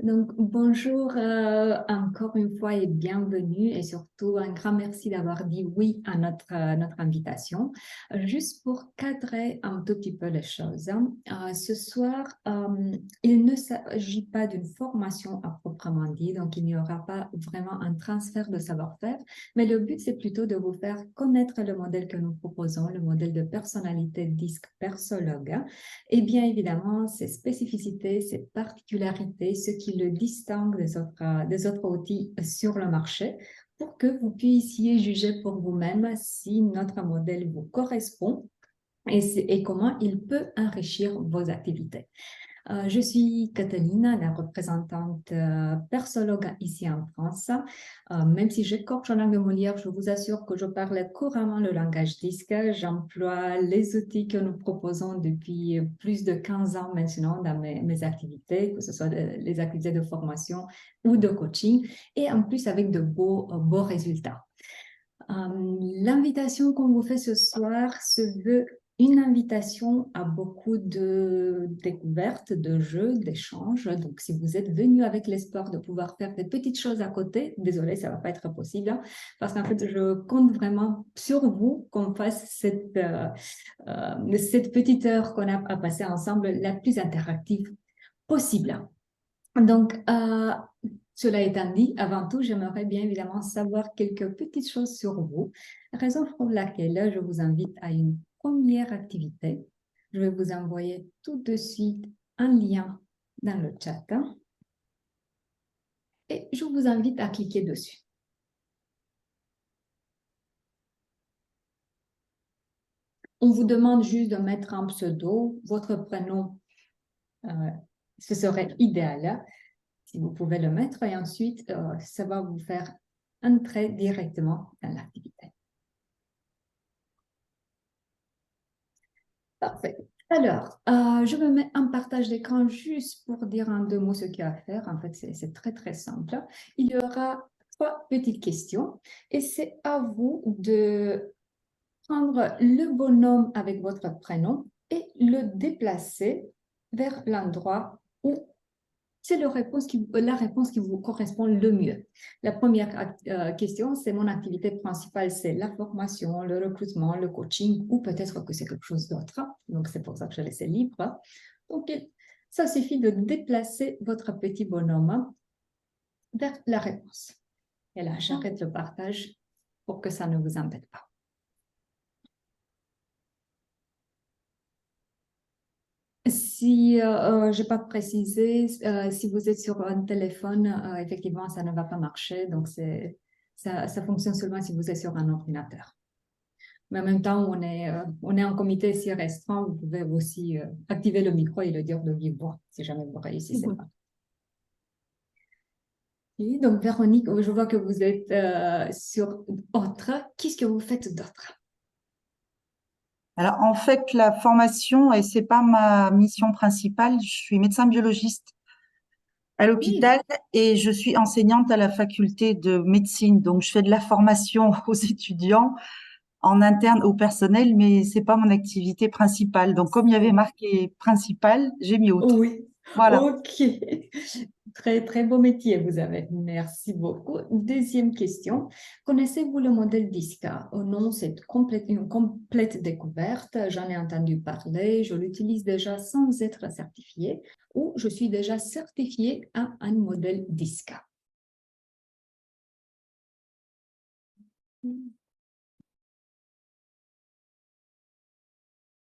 Donc, bonjour encore une fois et bienvenue et surtout un grand merci d'avoir dit oui à notre invitation. Juste pour cadrer un tout petit peu les choses, hein, ce soir, il ne s'agit pas d'une formation à proprement dit, donc il n'y aura pas vraiment un transfert de savoir-faire, mais le but c'est plutôt de vous faire connaître le modèle que nous proposons, le modèle de personnalité DISC Persologue, hein, et bien évidemment, ses spécificités, ses particularités, ce qui le distingue des autres outils sur le marché, pour que vous puissiez juger pour vous-même si notre modèle vous correspond et comment il peut enrichir vos activités. Je suis Catalina, la représentante persologue ici en France. Même si j'écorche la langue de Molière, je vous assure que je parle couramment le langage DISC. J'emploie les outils que nous proposons depuis plus de 15 ans maintenant dans mes activités, que ce soit les activités de formation ou de coaching, et en plus avec de beaux résultats. L'invitation qu'on vous fait ce soir se veut une invitation à beaucoup de découvertes, de jeux, d'échanges. Donc, si vous êtes venu avec l'espoir de pouvoir faire des petites choses à côté, désolé, ça ne va pas être possible, hein, parce qu'en fait, je compte vraiment sur vous qu'on fasse cette petite heure qu'on a à passer ensemble la plus interactive possible. Donc, cela étant dit, avant tout, j'aimerais bien évidemment savoir quelques petites choses sur vous, raison pour laquelle je vous invite à une première activité. Je vais vous envoyer tout de suite un lien dans le chat, hein, et je vous invite à cliquer dessus. On vous demande juste de mettre un pseudo, votre prénom, ce serait idéal, hein, si vous pouvez le mettre, et ensuite, ça va vous faire entrer directement dans l'activité. Parfait. Alors, je me mets en partage d'écran juste pour dire en deux mots ce qu'il y a à faire. En fait, c'est très, très simple. Il y aura trois petites questions et c'est à vous de prendre le bonhomme avec votre prénom et le déplacer vers l'endroit où c'est la réponse qui vous correspond le mieux. La première question, c'est mon activité principale, c'est la formation, le recrutement, le coaching, ou peut-être que c'est quelque chose d'autre. Donc, c'est pour ça que je laisse libre. Donc, ça suffit de déplacer votre petit bonhomme vers la réponse. Et là, j'arrête le partage pour que ça ne vous embête pas. Si je n'ai pas précisé, si vous êtes sur un téléphone, effectivement, ça ne va pas marcher. Donc, ça fonctionne seulement si vous êtes sur un ordinateur. Mais en même temps, on est en comité si restreint, vous pouvez aussi activer le micro et le dire de vive voix, si jamais vous ne réussissez pas. Et donc, Véronique, je vois que vous êtes sur autre. Qu'est-ce que vous faites d'autre? Alors, en fait, la formation, et c'est pas ma mission principale, je suis médecin biologiste à Oui. l'hôpital et je suis enseignante à la faculté de médecine. Donc, je fais de la formation aux étudiants en interne au personnel, mais c'est pas mon activité principale. Donc, comme il y avait marqué principal, j'ai mis autre. Oui, Voilà. ok. Très, très beau métier vous avez. Merci beaucoup. Deuxième question. Connaissez-vous le modèle DISCA? Oh non, c'est une complète découverte. J'en ai entendu parler. Je l'utilise déjà sans être certifiée ou je suis déjà certifiée à un modèle DISCA.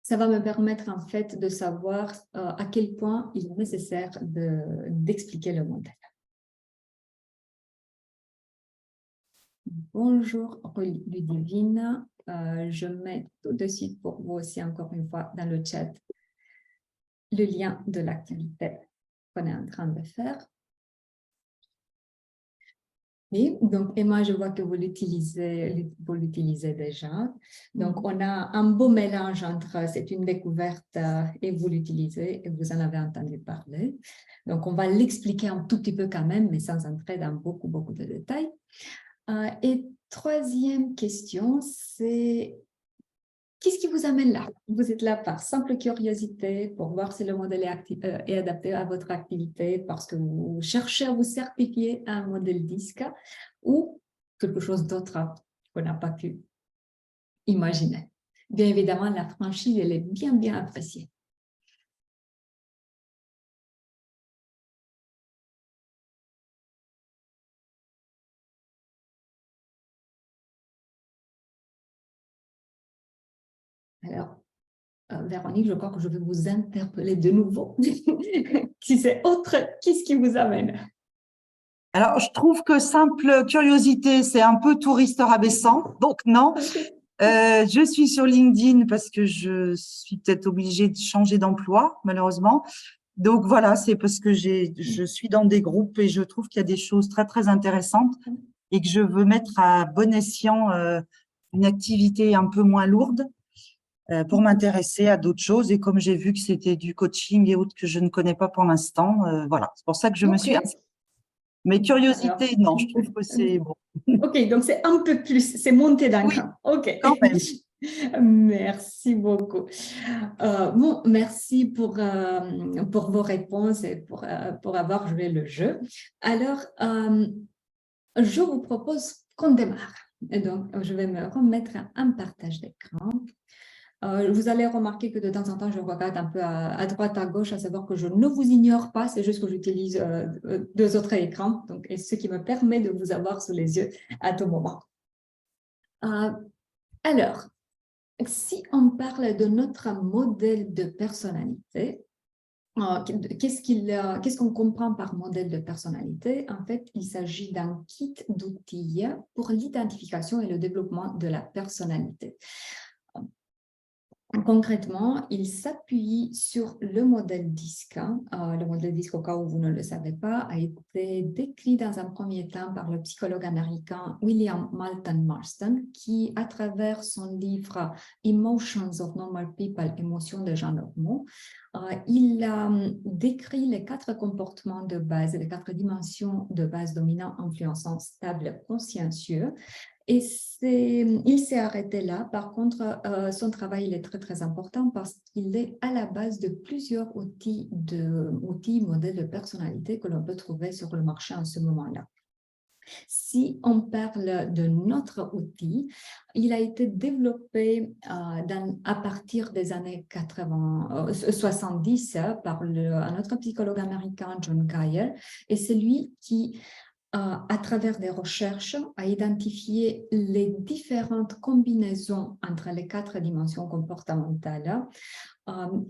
Ça va me permettre en fait de savoir à quel point il est nécessaire d'expliquer le modèle. Bonjour Ludivine, je mets tout de suite pour vous aussi encore une fois dans le chat le lien de l'activité qu'on est en train de faire. Et moi, je vois que vous l'utilisez déjà. Donc, on a un beau mélange entre c'est une découverte et vous l'utilisez et vous en avez entendu parler. Donc, on va l'expliquer un tout petit peu quand même, mais sans entrer dans beaucoup, beaucoup de détails. Et troisième question, c'est qu'est-ce qui vous amène là? Vous êtes là par simple curiosité, pour voir si le modèle est adapté à votre activité, parce que vous cherchez à vous certifier à un modèle DISC ou quelque chose d'autre qu'on n'a pas pu imaginer. Bien évidemment, la franchise, elle est bien, bien appréciée. Alors, Véronique, je crois que je vais vous interpeller de nouveau. Si c'est autre, qu'est-ce qui vous amène? Alors, je trouve que simple curiosité, c'est un peu touriste rabaissant. Donc, non. Je suis sur LinkedIn parce que je suis peut-être obligée de changer d'emploi, malheureusement. Donc, voilà, c'est parce que je suis dans des groupes et je trouve qu'il y a des choses très, très intéressantes et que je veux mettre à bon escient une activité un peu moins lourde pour m'intéresser à d'autres choses. Et comme j'ai vu que c'était du coaching et autres que je ne connais pas pour l'instant, voilà, c'est pour ça que je me suis Ok. inscrite. Mais Alors, curiosité, non, je trouve que c'est bon. ok, donc c'est un peu plus, c'est monté d'un Oui, cran. Ok. quand même. Merci beaucoup. Bon, merci pour vos réponses et pour avoir joué le jeu. Alors, je vous propose qu'on démarre. Et donc, je vais me remettre un partage d'écran. Vous allez remarquer que de temps en temps, je regarde un peu à droite, à gauche, à savoir que je ne vous ignore pas, c'est juste que j'utilise deux autres écrans, donc, et ce qui me permet de vous avoir sous les yeux à tout moment. Alors, si on parle de notre modèle de personnalité, qu'est-ce qu'on comprend par modèle de personnalité? En fait, il s'agit d'un kit d'outils pour l'identification et le développement de la personnalité. Concrètement, il s'appuie sur le modèle DISC. Le modèle DISC, au cas où vous ne le savez pas, a été décrit dans un premier temps par le psychologue américain William Moulton Marston, qui, à travers son livre Emotions of Normal People, Émotions des gens normaux, il a décrit les 4 comportements de base, les 4 dimensions de base dominants, influençants, stables, consciencieux. Et il s'est arrêté là. Par contre, son travail il est très, très important parce qu'il est à la base de plusieurs outils, modèles de personnalité que l'on peut trouver sur le marché en ce moment-là. Si on parle de notre outil, il a été développé à partir des années 70 par un autre psychologue américain, John Geier, et c'est lui qui à travers des recherches, à identifier les différentes combinaisons entre les 4 dimensions comportementales.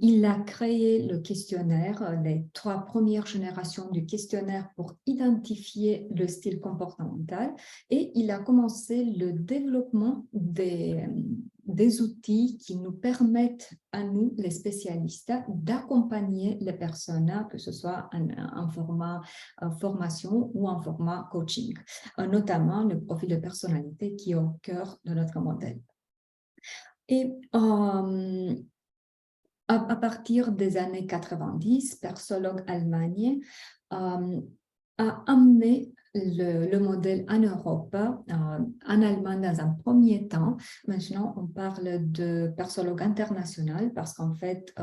Il a créé le questionnaire, les 3 premières générations du questionnaire pour identifier le style comportemental et il a commencé le développement des outils qui nous permettent à nous, les spécialistes, d'accompagner les personnes, que ce soit en format formation ou en format coaching, notamment le profil de personnalité qui est au cœur de notre modèle. Et à partir des années 90, Persologue Allemagne a amené le modèle en Europe, en Allemagne dans un premier temps. Maintenant, on parle de Persologue international parce qu'en fait,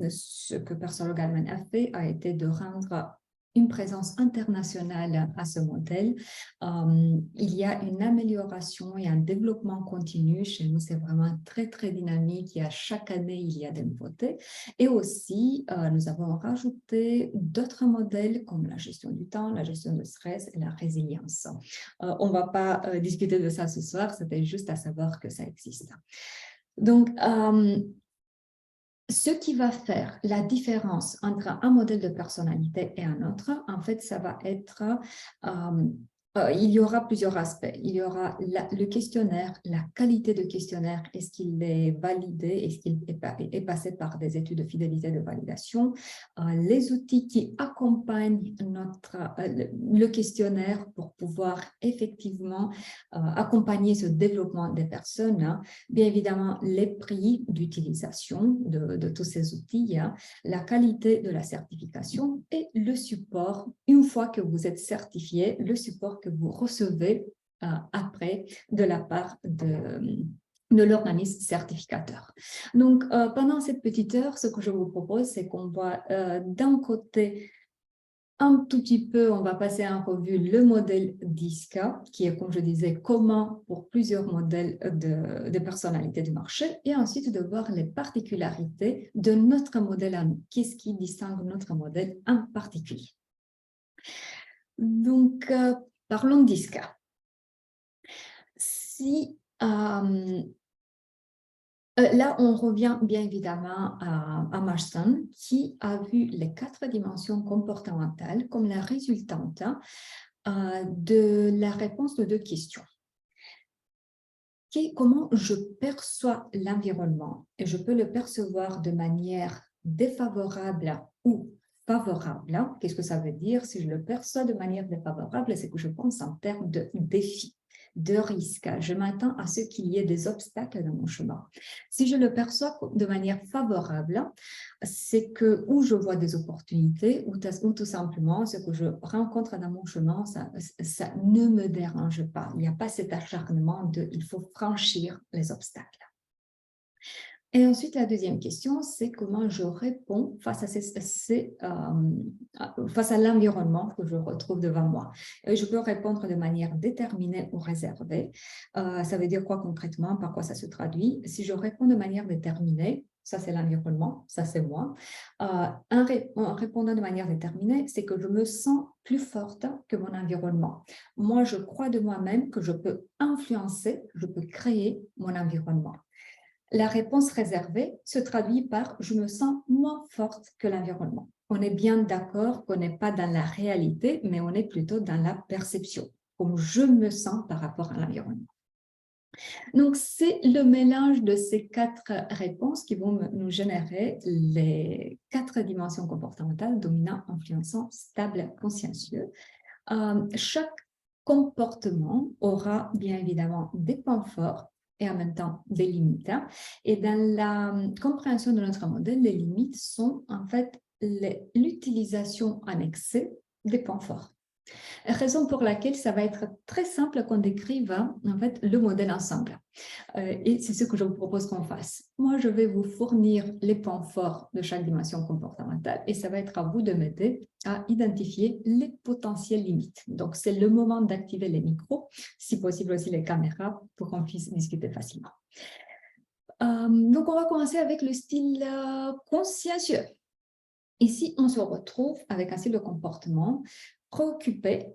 ce que Persologue Allemagne a fait a été de rendre une présence internationale à ce modèle. Il y a une amélioration et un développement continu. Chez nous, c'est vraiment très, très dynamique. Et à chaque année, il y a des nouveautés. Et aussi, nous avons rajouté d'autres modèles comme la gestion du temps, la gestion du stress et la résilience. On ne va pas discuter de ça ce soir, c'était juste à savoir que ça existe. Donc, ce qui va faire la différence entre un modèle de personnalité et un autre, en fait, ça va être, il y aura plusieurs aspects. Il y aura le questionnaire, la qualité de questionnaire, est-ce qu'il est validé, est-ce qu'il est passé par des études de fidélité de validation, les outils qui accompagnent le questionnaire pour pouvoir effectivement accompagner ce développement des personnes, hein. Bien évidemment, les prix d'utilisation de tous ces outils, hein, la qualité de la certification et le support, une fois que vous êtes certifié, le support que vous recevez après de la part de l'organisme certificateur. Donc, pendant cette petite heure, ce que je vous propose, c'est qu'on va d'un côté un tout petit peu, on va passer en revue le modèle DISCA, qui est, comme je disais, commun pour plusieurs modèles de personnalité du marché, et ensuite de voir les particularités de notre modèle à nous. Qu'est-ce qui distingue notre modèle en particulier? Donc, parlons de DISCA. Si là, on revient bien évidemment à Marston, qui a vu les 4 dimensions comportementales comme la résultante de la réponse de 2 questions. Comment je perçois l'environnement? Et je peux le percevoir de manière défavorable ou favorable. Qu'est-ce que ça veut dire? Si je le perçois de manière défavorable, c'est que je pense en termes de défi, de risque. Je m'attends à ce qu'il y ait des obstacles dans mon chemin. Si je le perçois de manière favorable, c'est que où je vois des opportunités ou tout simplement ce que je rencontre dans mon chemin, ça ne me dérange pas. Il n'y a pas cet acharnement de il faut franchir les obstacles. Et ensuite, la deuxième question, c'est comment je réponds face à l'environnement que je retrouve devant moi. Et je peux répondre de manière déterminée ou réservée. Ça veut dire quoi concrètement? Par quoi ça se traduit? Si je réponds de manière déterminée, ça c'est l'environnement, ça c'est moi. En répondant de manière déterminée, c'est que je me sens plus forte que mon environnement. Moi, je crois de moi-même que je peux influencer, je peux créer mon environnement. La réponse réservée se traduit par « je me sens moins forte que l'environnement ». On est bien d'accord qu'on n'est pas dans la réalité, mais on est plutôt dans la perception, comme je me sens par rapport à l'environnement. Donc, c'est le mélange de ces 4 réponses qui vont nous générer les 4 dimensions comportementales, dominant, influençant, stable, consciencieux. Chaque comportement aura bien évidemment des points forts et en même temps des limites. Et dans la compréhension de notre modèle, les limites sont en fait l'utilisation en excès des points forts. Raison pour laquelle ça va être très simple qu'on décrive en fait le modèle ensemble. Et c'est ce que je vous propose qu'on fasse. Moi, je vais vous fournir les points forts de chaque dimension comportementale et ça va être à vous de m'aider à identifier les potentielles limites. Donc, c'est le moment d'activer les micros, si possible aussi les caméras, pour qu'on puisse discuter facilement. Donc, on va commencer avec le style consciencieux. Ici, on se retrouve avec un style de comportement préoccupé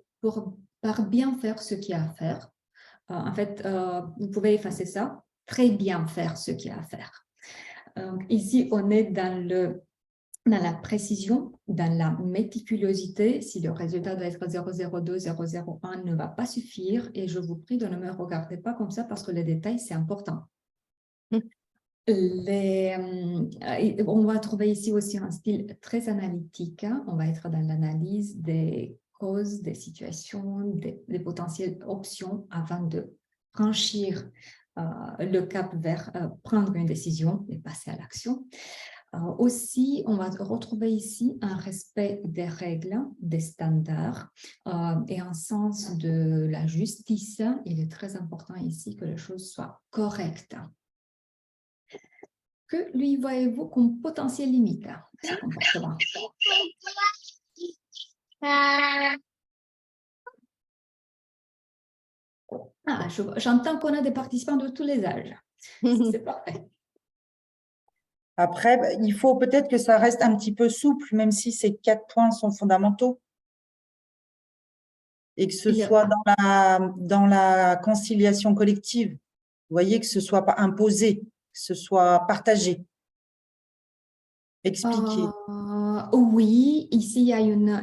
par bien faire ce qu'il y a à faire. En fait, vous pouvez effacer ça, très bien faire ce qu'il y a à faire. Ici, on est dans la précision, dans la méticulosité. Si le résultat doit être 002, 001 ne va pas suffire. Et je vous prie de ne me regarder pas comme ça parce que les détails, c'est important. On va trouver ici aussi un style très analytique. On va être dans l'analyse des causes, des situations, des potentielles options avant de franchir le cap vers prendre une décision et passer à l'action. Aussi, on va retrouver ici un respect des règles, des standards et un sens de la justice. Il est très important ici que les choses soient correctes. Que lui voyez-vous comme potentiel limite à ce comportement? J'entends qu'on a des participants de tous les âges. C'est parfait. Après, il faut peut-être que ça reste un petit peu souple, même si ces 4 points sont fondamentaux. Et que ce soit dans la conciliation collective. Vous voyez, que ce ne soit pas imposé, que ce soit partagé, expliqué. Oui, ici,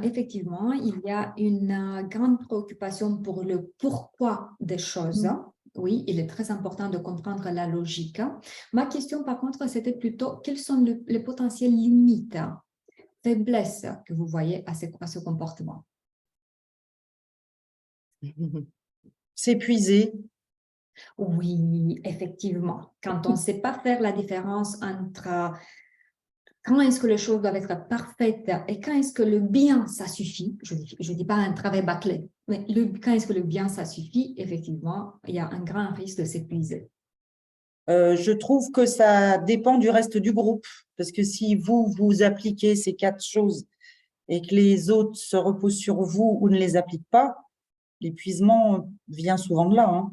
effectivement, il y a une grande préoccupation pour le pourquoi des choses. Oui, il est très important de comprendre la logique. Ma question, par contre, c'était plutôt quelles sont les potentielles limites, faiblesses que vous voyez à ce comportement? S'épuiser. Oui, effectivement. Quand on ne sait pas faire la différence entre quand est-ce que les choses doivent être parfaites et quand est-ce que le bien, ça suffit, je ne dis pas un travail bâclé, mais quand est-ce que le bien, ça suffit, effectivement, il y a un grand risque de s'épuiser. Je trouve que ça dépend du reste du groupe. Parce que si vous appliquez ces 4 choses et que les autres se reposent sur vous ou ne les appliquent pas, l'épuisement vient souvent de là, hein.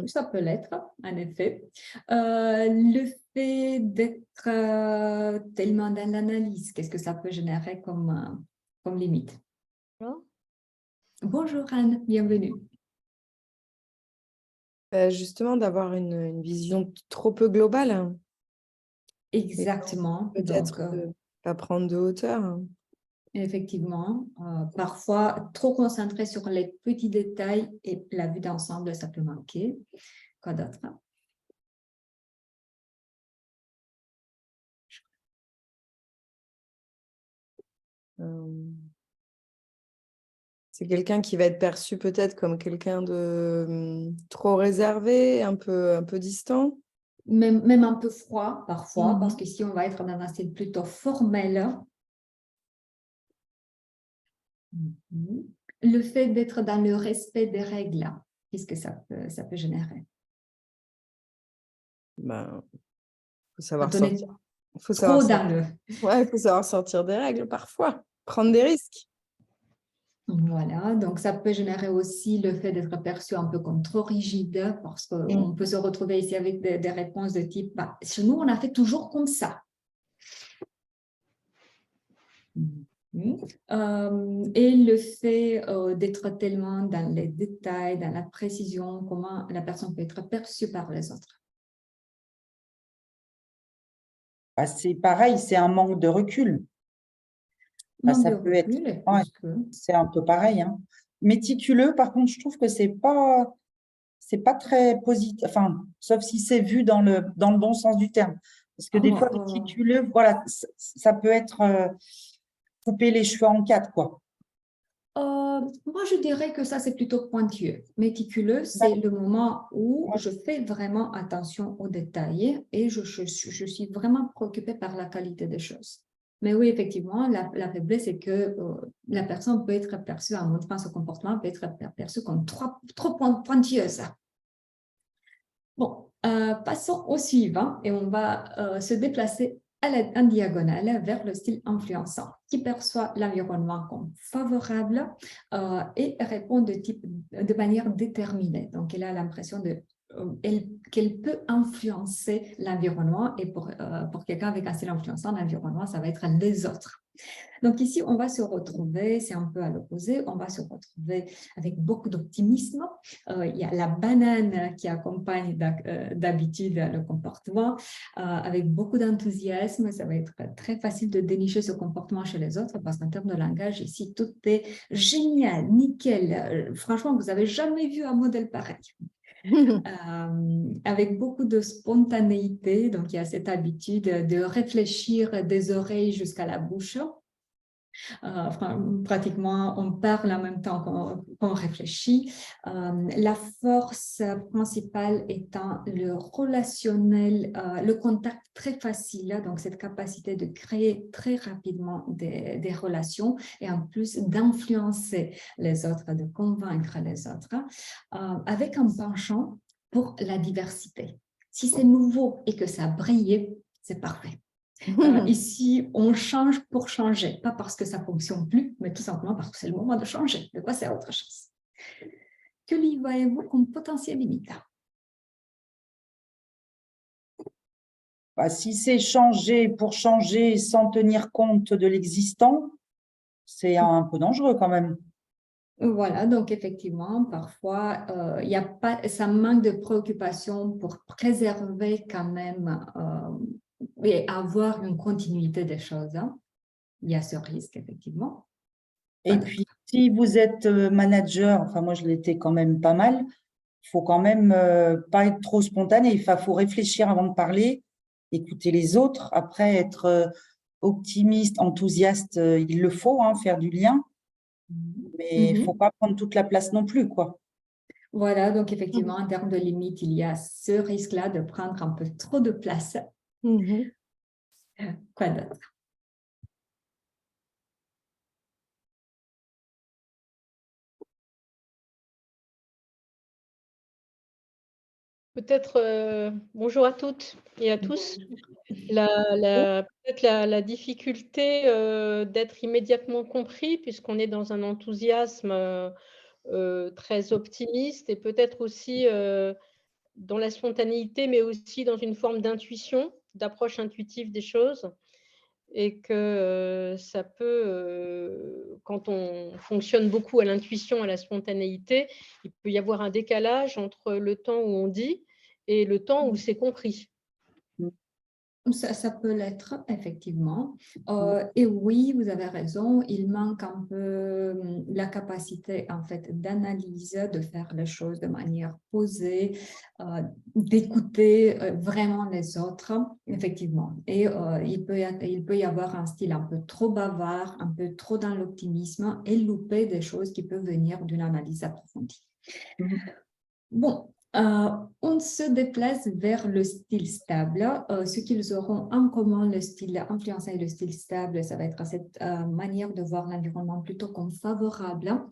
Ça peut l'être, en effet. Le fait d'être tellement dans l'analyse, qu'est-ce que ça peut générer comme limite? Bonjour Anne, bienvenue. Justement, d'avoir une vision trop peu globale, hein, et donc Exactement. Donc, peut-être pas prendre de hauteur, hein. effectivement, parfois trop concentré sur les petits détails et la vue d'ensemble, ça peut manquer. Quoi d'autre? Euh, C'est quelqu'un qui va être perçu peut-être comme quelqu'un de trop réservé, un peu distant. Même un peu froid parfois, parce Mhm. que si on va être dans un style plutôt formel, le fait d'être dans le respect des règles, qu'est-ce que ça peut générer? Ben, faut savoir Quand on est sortir. Faut savoir trop dans sortir. le... Ouais, faut savoir sortir des règles parfois, prendre des risques. Voilà, donc ça peut générer aussi le fait d'être perçu un peu comme trop rigide, parce qu'on peut se retrouver ici avec des réponses de type bah, chez nous, on a fait toujours comme ça. Et le fait d'être tellement dans les détails, dans la précision, comment la personne peut être perçue par les autres. Bah, c'est pareil, c'est un manque de recul. Bah, Manque ça de peut être, recul, ouais, plus que... c'est un peu pareil, hein. Méticuleux, par contre, je trouve que c'est pas très positif, enfin, sauf si c'est vu dans le bon sens du terme. Parce que des fois, méticuleux, voilà, ça peut être couper les cheveux en 4, quoi. Moi, je dirais que ça, c'est plutôt pointilleux. Méticuleux, c'est le moment où Ouais. je fais vraiment attention aux détails et je suis vraiment préoccupée par la qualité des choses. Mais oui, effectivement, la faiblesse, c'est que la personne peut être perçue en montrant ce comportement, peut être perçue comme trop pointilleuse. Bon, passons au suivant et on va se déplacer en diagonale vers le style influençant qui perçoit l'environnement comme favorable et répond de manière déterminée. Donc, elle a l'impression qu'elle peut influencer l'environnement et pour quelqu'un avec un style influençant, l'environnement, ça va être les autres. Donc ici, on va se retrouver, c'est un peu à l'opposé, on va se retrouver avec beaucoup d'optimisme. Il y a la banane qui accompagne d'habitude le comportement, avec beaucoup d'enthousiasme. Ça va être très facile de dénicher ce comportement chez les autres parce qu'en termes de langage, ici, tout est génial, nickel. Franchement, vous n'avez jamais vu un modèle pareil. Avec beaucoup de spontanéité, donc il y a cette habitude de réfléchir des oreilles jusqu'à la bouche. Pratiquement, on parle en même temps qu'on réfléchit. La force principale étant le relationnel, le contact très facile, donc cette capacité de créer très rapidement des relations et en plus d'influencer les autres, de convaincre les autres, avec un penchant pour la diversité. Si c'est nouveau et que ça brille, c'est parfait. Ici, on change pour changer, pas parce que ça ne fonctionne plus, mais tout simplement parce que c'est le moment de changer, de passer à autre chose. Que lui voyez-vous comme potentiel limite? Bah, si c'est changer pour changer sans tenir compte de l'existant, c'est un peu dangereux quand même. Voilà, donc effectivement, parfois, y a pas, ça manque de préoccupation pour préserver quand même et avoir une continuité des choses, hein. Il y a ce risque, effectivement. Et puis, si vous êtes manager, enfin moi je l'étais quand même pas mal, il faut quand même pas être trop spontané. Il faut réfléchir avant de parler, écouter les autres. Après, être optimiste, enthousiaste, il le faut, hein, faire du lien, mais il faut pas prendre toute la place non plus, quoi. Voilà, donc effectivement, en termes de limite, il y a ce risque-là de prendre un peu trop de place. Quoi d'autre? Peut-être, bonjour à toutes et à tous. Peut-être la difficulté, d'être immédiatement compris puisqu'on est dans un enthousiasme, très optimiste et peut-être aussi, dans la spontanéité, mais aussi dans une forme d'intuition, d'approche intuitive des choses et que, ça peut, quand on fonctionne beaucoup à l'intuition, à la spontanéité, il peut y avoir un décalage entre le temps où on dit et le temps où c'est compris. Ça peut l'être, effectivement. Et oui, vous avez raison, il manque un peu la capacité, en fait, d'analyse, de faire les choses de manière posée, d'écouter vraiment les autres, effectivement. Et il peut y avoir un style un peu trop bavard, un peu trop dans l'optimisme et louper des choses qui peuvent venir d'une analyse approfondie. Bon, on se déplace vers le style stable. Ce qu'ils auront en commun, le style influencé et le style stable, ça va être cette manière de voir l'environnement plutôt comme favorable.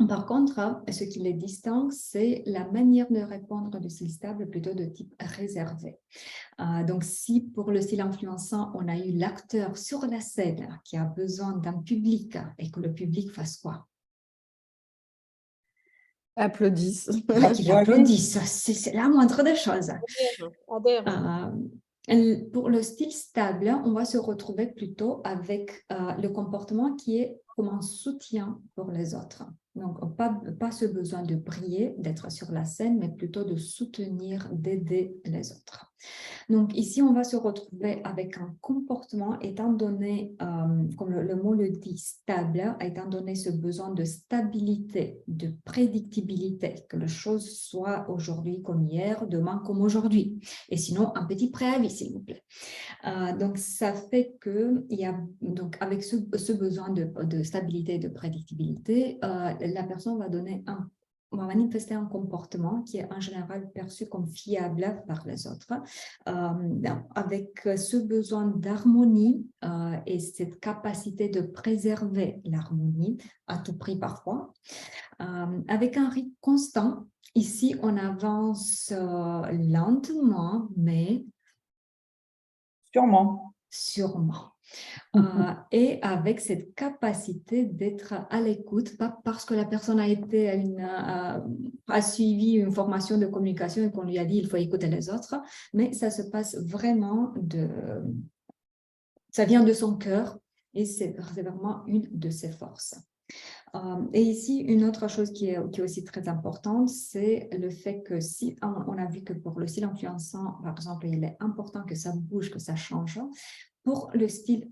Par contre, ce qui les distingue, c'est la manière de répondre du style stable plutôt de type réservé. Donc, si pour le style influençant, on a eu l'acteur sur la scène qui a besoin d'un public et que le public fasse quoi? Applaudissent. Qu'il applaudisse, c'est la moindre des choses. Adhère. Pour le style stable, on va se retrouver plutôt avec le comportement qui est comme un soutien pour les autres. Donc, pas ce besoin de briller, d'être sur la scène, mais plutôt de soutenir, d'aider les autres. Donc, ici, on va se retrouver avec un comportement, étant donné, comme le mot le dit, stable, étant donné ce besoin de stabilité, de prédictibilité, que les choses soient aujourd'hui comme hier, demain comme aujourd'hui. Et sinon, un petit préavis, s'il vous plaît. Donc, ça fait que, donc, avec ce besoin de stabilité et de prédictibilité, la personne va manifester un comportement qui est en général perçu comme fiable par les autres, avec ce besoin d'harmonie et cette capacité de préserver l'harmonie à tout prix parfois, avec un rythme constant. Ici, on avance lentement, mais sûrement. Et avec cette capacité d'être à l'écoute, pas parce que la personne a suivi une formation de communication et qu'on lui a dit il faut écouter les autres, mais ça se passe vraiment ça vient de son cœur et c'est vraiment une de ses forces. Et ici, une autre chose qui est aussi très importante, c'est le fait que si on a vu que pour le style influençant, par exemple, il est important que ça bouge, que ça change. Pour le style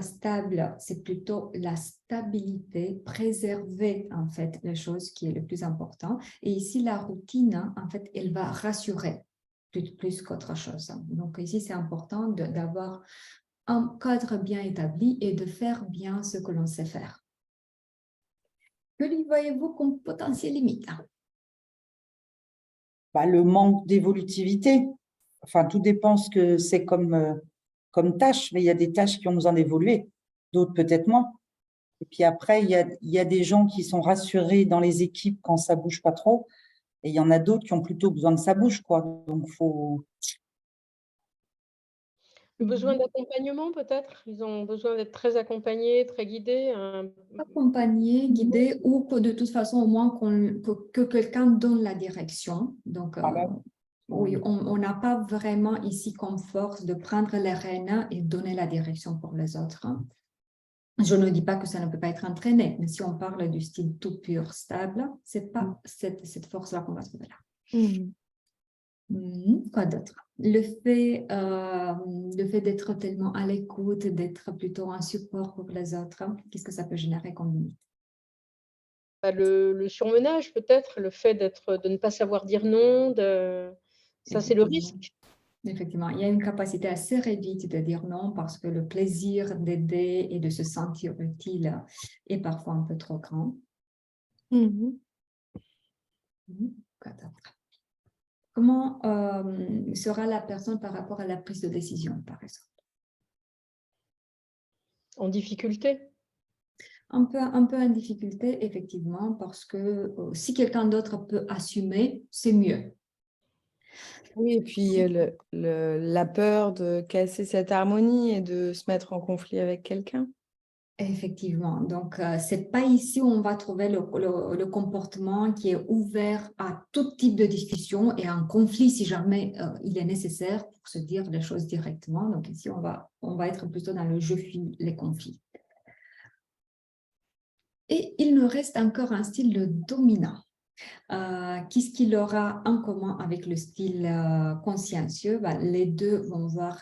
stable, c'est plutôt la stabilité, préserver en fait les choses qui est le plus important. Et ici, la routine, en fait, elle va rassurer plus qu'autre chose. Donc ici, c'est important d'avoir un cadre bien établi et de faire bien ce que l'on sait faire. Que lui voyez-vous comme potentiel limite? Le manque d'évolutivité. Enfin, tout dépend ce que c'est comme tâche, mais il y a des tâches qui ont besoin d'évoluer, d'autres peut-être moins. Et puis après, il y a des gens qui sont rassurés dans les équipes quand ça bouge pas trop, et il y en a d'autres qui ont plutôt besoin de ça bouge, quoi. Donc, faut... Le besoin d'accompagnement peut-être? Ils ont besoin d'être très accompagnés, très guidés? Accompagner, guider ou que de toute façon au moins que quelqu'un donne la direction. Donc, oui, on n'a pas vraiment ici comme force de prendre les rênes et donner la direction pour les autres. Je ne dis pas que ça ne peut pas être entraîné, mais si on parle du style tout pur, stable, ce n'est pas cette force-là qu'on va trouver là. Quoi d'autre? Le fait d'être tellement à l'écoute, d'être plutôt un support pour les autres, qu'est-ce que ça peut générer comme limite? Le surmenage peut-être, le fait de ne pas savoir dire non, ça c'est le risque. Effectivement, il y a une capacité assez réduite de dire non parce que le plaisir d'aider et de se sentir utile est parfois un peu trop grand. Quoi d'autre? Comment sera la personne par rapport à la prise de décision, par exemple? En difficulté? Un peu en difficulté, effectivement, parce que si quelqu'un d'autre peut assumer, c'est mieux. Oui, et puis la peur de casser cette harmonie et de se mettre en conflit avec quelqu'un. Effectivement. Donc, c'est pas ici où on va trouver le comportement qui est ouvert à tout type de discussion et un conflit si jamais il est nécessaire pour se dire les choses directement. Donc, ici, on va être plutôt dans le je fuis les conflits. Et il nous reste encore un style de dominant. Qu'est-ce qu'il aura en commun avec le style consciencieux? Les deux vont voir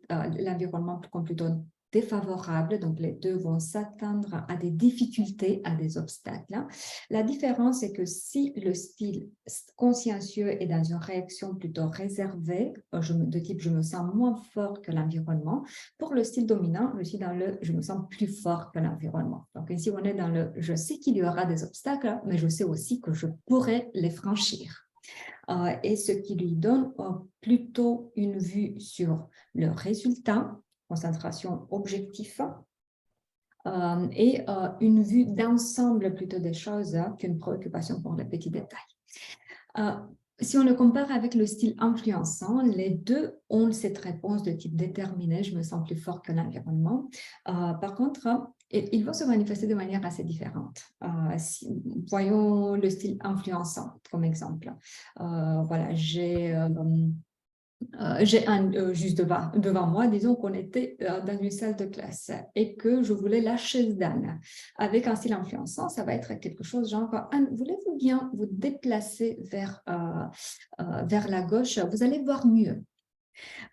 l'environnement comme plutôt défavorable, donc les deux vont s'attendre à des difficultés, à des obstacles. La différence est que si le style consciencieux est dans une réaction plutôt réservée, de type je me sens moins fort que l'environnement, pour le style dominant, je suis dans le je me sens plus fort que l'environnement. Donc ici, on est dans le je sais qu'il y aura des obstacles, mais je sais aussi que je pourrais les franchir. Et ce qui lui donne plutôt une vue sur le résultat, concentration objectif, et une vue d'ensemble plutôt des choses qu'une préoccupation pour les petits détails. Si on le compare avec le style influençant, les deux ont cette réponse de type déterminé, je me sens plus fort que l'environnement. Par contre, ils vont se manifester de manière assez différente. Voyons le style influençant comme exemple. Voilà, j'ai juste devant moi, disons qu'on était dans une salle de classe et que je voulais la chaise d'Anne. Avec un style influençant, ça va être quelque chose genre Anne, voulez-vous bien vous déplacer vers la gauche? Vous allez voir mieux.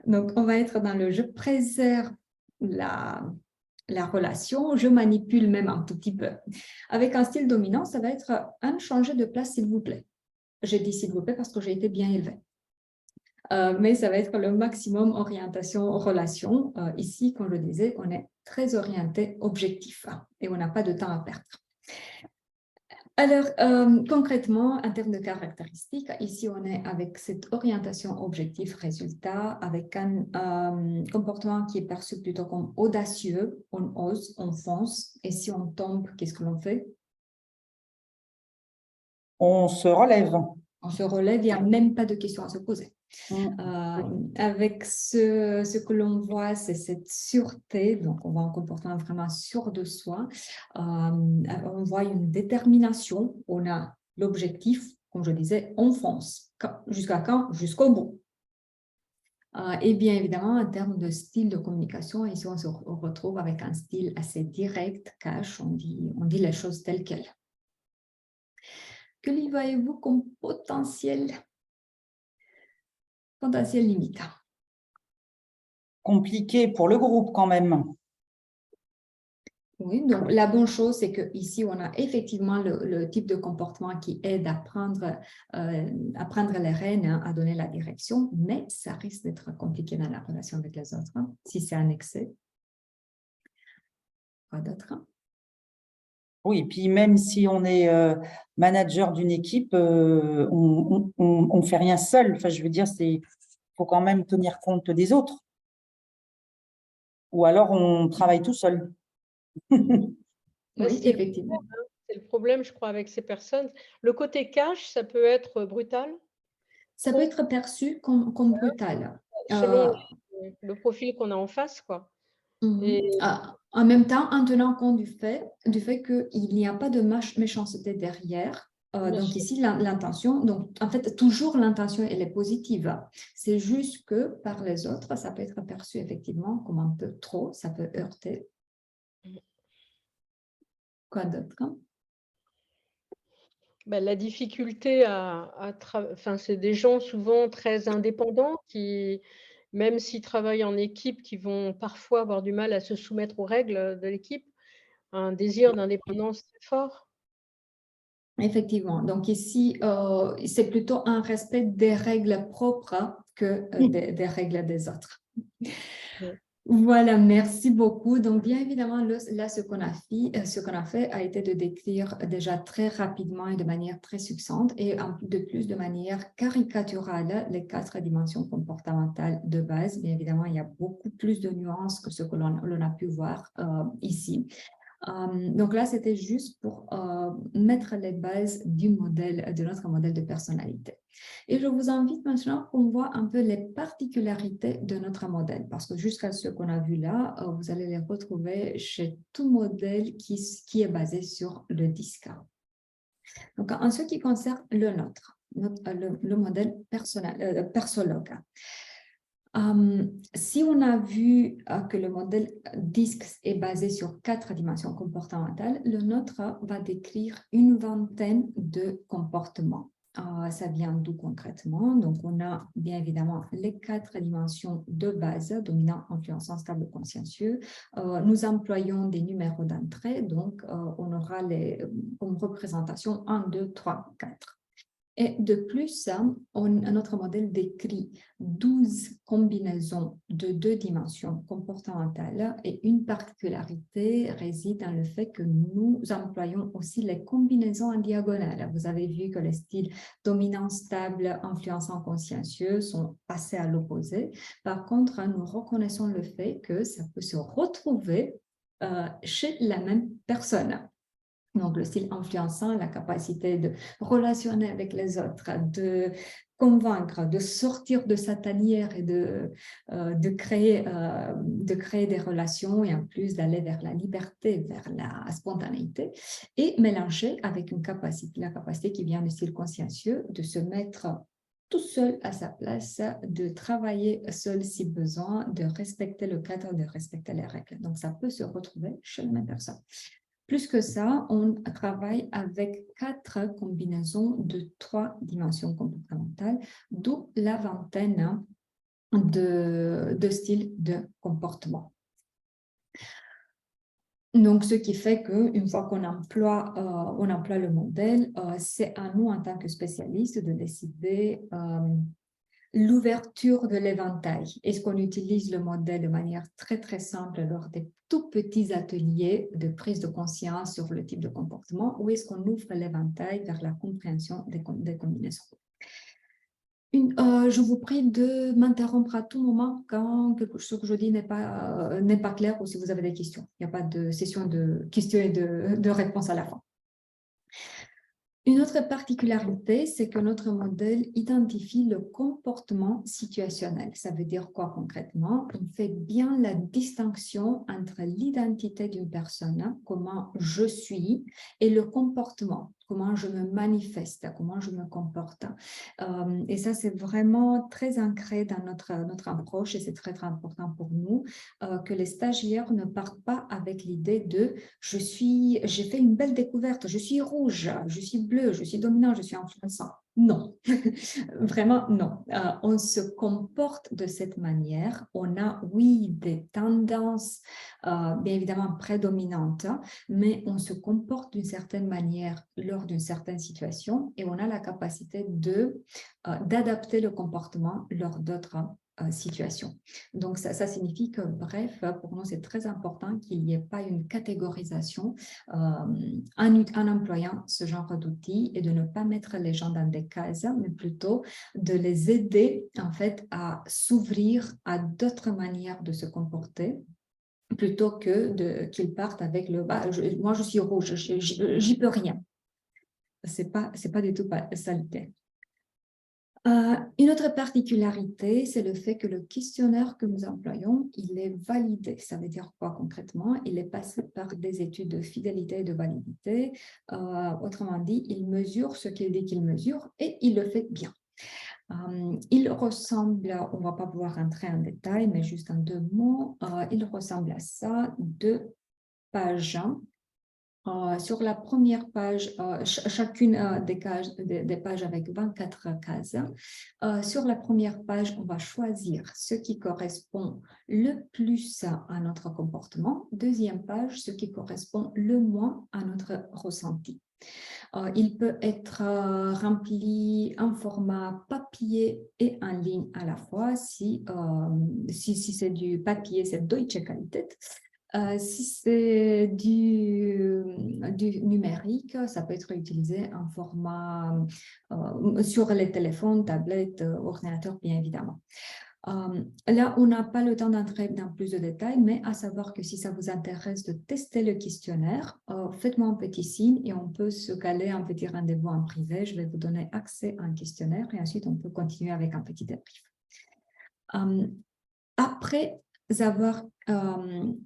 Donc, on va être dans le je préserve la relation, je manipule même un tout petit peu. Avec un style dominant, ça va être Anne, changez de place s'il vous plaît. J'ai dit s'il vous plaît parce que j'ai été bien élevée. Mais ça va être le maximum orientation relation. Ici, comme je disais, on est très orienté objectif et on n'a pas de temps à perdre. Alors, concrètement, en termes de caractéristiques, ici, on est avec cette orientation objectif-résultat, avec un comportement qui est perçu plutôt comme audacieux, on ose, on fonce, et si on tombe, qu'est-ce que l'on fait? On se relève. On se relève, il n'y a même pas de question à se poser. Avec ce que l'on voit, c'est cette sûreté, donc on voit un comportement vraiment sûr de soi, on voit une détermination, on a l'objectif, comme je disais, on fonce. Jusqu'à quand? Jusqu'au bout. Et bien évidemment, en termes de style de communication, ici on se retrouve avec un style assez direct, cash, on dit les choses telles quelles. Que lui voyez-vous comme potentiel limite? Compliqué pour le groupe quand même. Oui, donc la bonne chose, c'est qu'ici, on a effectivement le type de comportement qui aide à prendre les rênes, hein, à donner la direction, mais ça risque d'être compliqué dans la relation avec les autres, hein, si c'est un excès. Quoi d'autre? Oui, puis même si on est manager d'une équipe, on fait rien seul. Enfin, je veux dire, faut quand même tenir compte des autres. Ou alors on travaille tout seul. Oui, effectivement. C'est le problème, je crois, avec ces personnes. Le côté cash, ça peut être brutal. Ça peut être perçu comme brutal. Selon le profil qu'on a en face, quoi. Et En même temps, en tenant compte du fait qu'il n'y a pas de méchanceté derrière. Donc sûr. ici, l'intention, donc en fait, toujours l'intention, elle est positive. C'est juste que par les autres, ça peut être perçu effectivement comme un peu trop, ça peut heurter. Quoi d'autre? La difficulté c'est des gens souvent très indépendants qui, même s'ils travaillent en équipe, qui vont parfois avoir du mal à se soumettre aux règles de l'équipe, un désir d'indépendance très fort. Effectivement. Donc ici, c'est plutôt un respect des règles propres que des règles des autres. Oui. Voilà, merci beaucoup. Donc, bien évidemment, là, ce qu'on a fait a été de décrire déjà très rapidement et de manière très succincte et de plus de manière caricaturale les 4 dimensions comportementales de base. Bien évidemment, il y a beaucoup plus de nuances que ce que l'on a pu voir ici. Donc là, c'était juste pour mettre les bases de notre modèle de personnalité. Et je vous invite maintenant qu'on voit un peu les particularités de notre modèle, parce que jusqu'à ce qu'on a vu là, vous allez les retrouver chez tout modèle qui est basé sur le disque. Donc, en ce qui concerne le nôtre, le modèle Persologue. Si on a vu que le modèle DISC est basé sur 4 dimensions comportementales, le nôtre va décrire une vingtaine de comportements. Ça vient d'où concrètement? Donc, on a bien évidemment les 4 dimensions de base, dominant, influençant, stable, consciencieux. Nous employons des numéros d'entrée, donc on aura comme représentation 1, 2, 3, 4. Et de plus, notre modèle décrit 12 combinaisons de 2 dimensions comportementales et une particularité réside dans le fait que nous employons aussi les combinaisons en diagonale. Vous avez vu que les styles dominant, stable, influençant, consciencieux sont passés à l'opposé. Par contre, nous reconnaissons le fait que ça peut se retrouver chez la même personne. Donc, le style influençant, la capacité de relationner avec les autres, de convaincre, de sortir de sa tanière et de créer des relations et en plus d'aller vers la liberté, vers la spontanéité et mélanger avec la capacité qui vient du style consciencieux de se mettre tout seul à sa place, de travailler seul si besoin, de respecter le cadre, de respecter les règles. Donc, ça peut se retrouver chez la même personne. Plus que ça, on travaille avec 4 combinaisons de 3 dimensions comportementales, d'où la vingtaine de styles de comportement. Donc, ce qui fait qu'une fois qu'on emploie le modèle, c'est à nous en tant que spécialistes de décider l'ouverture de l'éventail. Est-ce qu'on utilise le modèle de manière très, très simple lors des tout petits ateliers de prise de conscience sur le type de comportement ou est-ce qu'on ouvre l'éventail vers la compréhension des combinaisons? Je vous prie de m'interrompre à tout moment quand quelque chose que je dis n'est pas clair ou si vous avez des questions. Il n'y a pas de session de questions et de réponses à la fin. Une autre particularité, c'est que notre modèle identifie le comportement situationnel. Ça veut dire quoi concrètement? On fait bien la distinction entre l'identité d'une personne, comment je suis, et le comportement, comment je me manifeste, comment je me comporte. Et ça, c'est vraiment très ancré dans notre approche et c'est très, très important pour nous que les stagiaires ne partent pas avec l'idée de « j'ai fait une belle découverte, je suis rouge, je suis bleu, je suis dominant, je suis influençant ». Non, vraiment non. On se comporte de cette manière. On a, oui, des tendances bien évidemment prédominantes, mais on se comporte d'une certaine manière lors d'une certaine situation et on a la capacité d'adapter le comportement lors d'autres situation. Donc, ça signifie que, bref, pour nous, c'est très important qu'il n'y ait pas une catégorisation en employant ce genre d'outils et de ne pas mettre les gens dans des cases, mais plutôt de les aider, en fait, à s'ouvrir à d'autres manières de se comporter plutôt que qu'ils partent avec le « moi, je suis rouge, j'y peux rien ». C'est pas du tout ça l'idée. Une autre particularité, c'est le fait que le questionnaire que nous employons, il est validé. Ça veut dire quoi concrètement? Il est passé par des études de fidélité et de validité. Autrement dit, il mesure ce qu'il dit qu'il mesure et il le fait bien. Il ressemble, on ne va pas pouvoir rentrer en détail, mais juste en 2 mots, il ressemble à ça, 2 pages. Sur la première page, chacune des pages avec 24 cases. Sur la première page, on va choisir ce qui correspond le plus à notre comportement. Deuxième page, ce qui correspond le moins à notre ressenti. Il peut être rempli en format papier et en ligne à la fois. Si c'est du papier, c'est Deutsche Qualität. Si c'est du numérique, ça peut être utilisé en format sur les téléphones, tablettes, ordinateurs, bien évidemment. Là, on n'a pas le temps d'entrer dans plus de détails, mais à savoir que si ça vous intéresse de tester le questionnaire, faites-moi un petit signe et on peut se caler un petit rendez-vous en privé. Je vais vous donner accès à un questionnaire et ensuite on peut continuer avec un petit débrief. Après avoir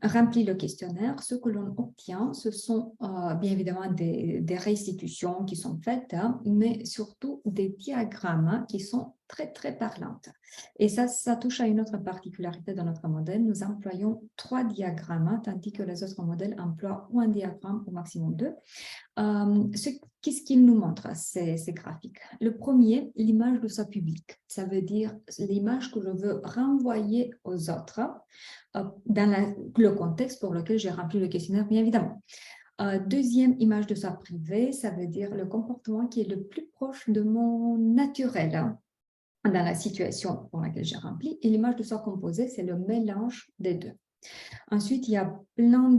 rempli le questionnaire, ce que l'on obtient, ce sont bien évidemment des restitutions qui sont faites, hein, mais surtout des diagrammes qui sont très, très parlantes. Et ça touche à une autre particularité de notre modèle. Nous employons 3 diagrammes, tandis que les autres modèles emploient ou un diagramme, au maximum 2. Qu'est-ce qu'il nous montre, ces graphiques? Le premier, l'image de sa public. Ça veut dire l'image que je veux renvoyer aux autres dans le contexte pour lequel j'ai rempli le questionnaire, bien évidemment. Deuxième image de sa privée, ça veut dire le comportement qui est le plus proche de mon naturel, hein, dans la situation pour laquelle j'ai rempli. Et l'image de soi composée, c'est le mélange des deux. Ensuite, il y a plein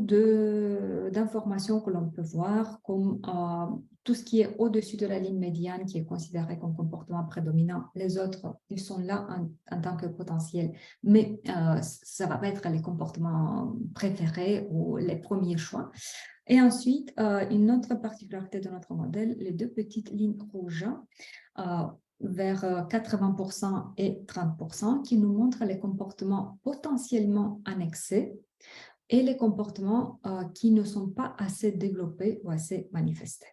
d'informations que l'on peut voir, comme tout ce qui est au-dessus de la ligne médiane, qui est considéré comme comportement prédominant. Les autres, ils sont là en tant que potentiel, mais ça ne va pas être les comportements préférés ou les premiers choix. Et ensuite, une autre particularité de notre modèle, les 2 petites lignes rouges, vers 80% et 30%, qui nous montrent les comportements potentiellement annexés et les comportements qui ne sont pas assez développés ou assez manifestés.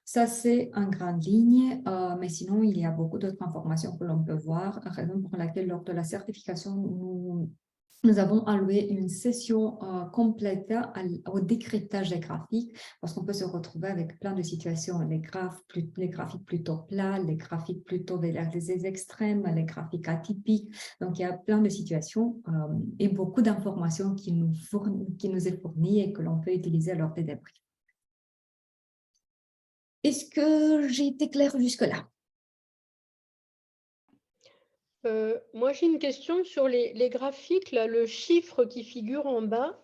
Ça, c'est en grande ligne, mais sinon, il y a beaucoup d'autres informations que l'on peut voir, raison pour laquelle, lors de la certification, nous avons alloué une session complète au décryptage des graphiques, parce qu'on peut se retrouver avec plein de situations, les graphiques plutôt plats, les graphiques plutôt vers les extrêmes, les graphiques atypiques. Donc, il y a plein de situations et beaucoup d'informations qui nous est fournies et que l'on peut utiliser lors des débriefs. Est-ce que j'ai été claire jusque-là? Moi, j'ai une question sur les graphiques, là, le chiffre qui figure en bas.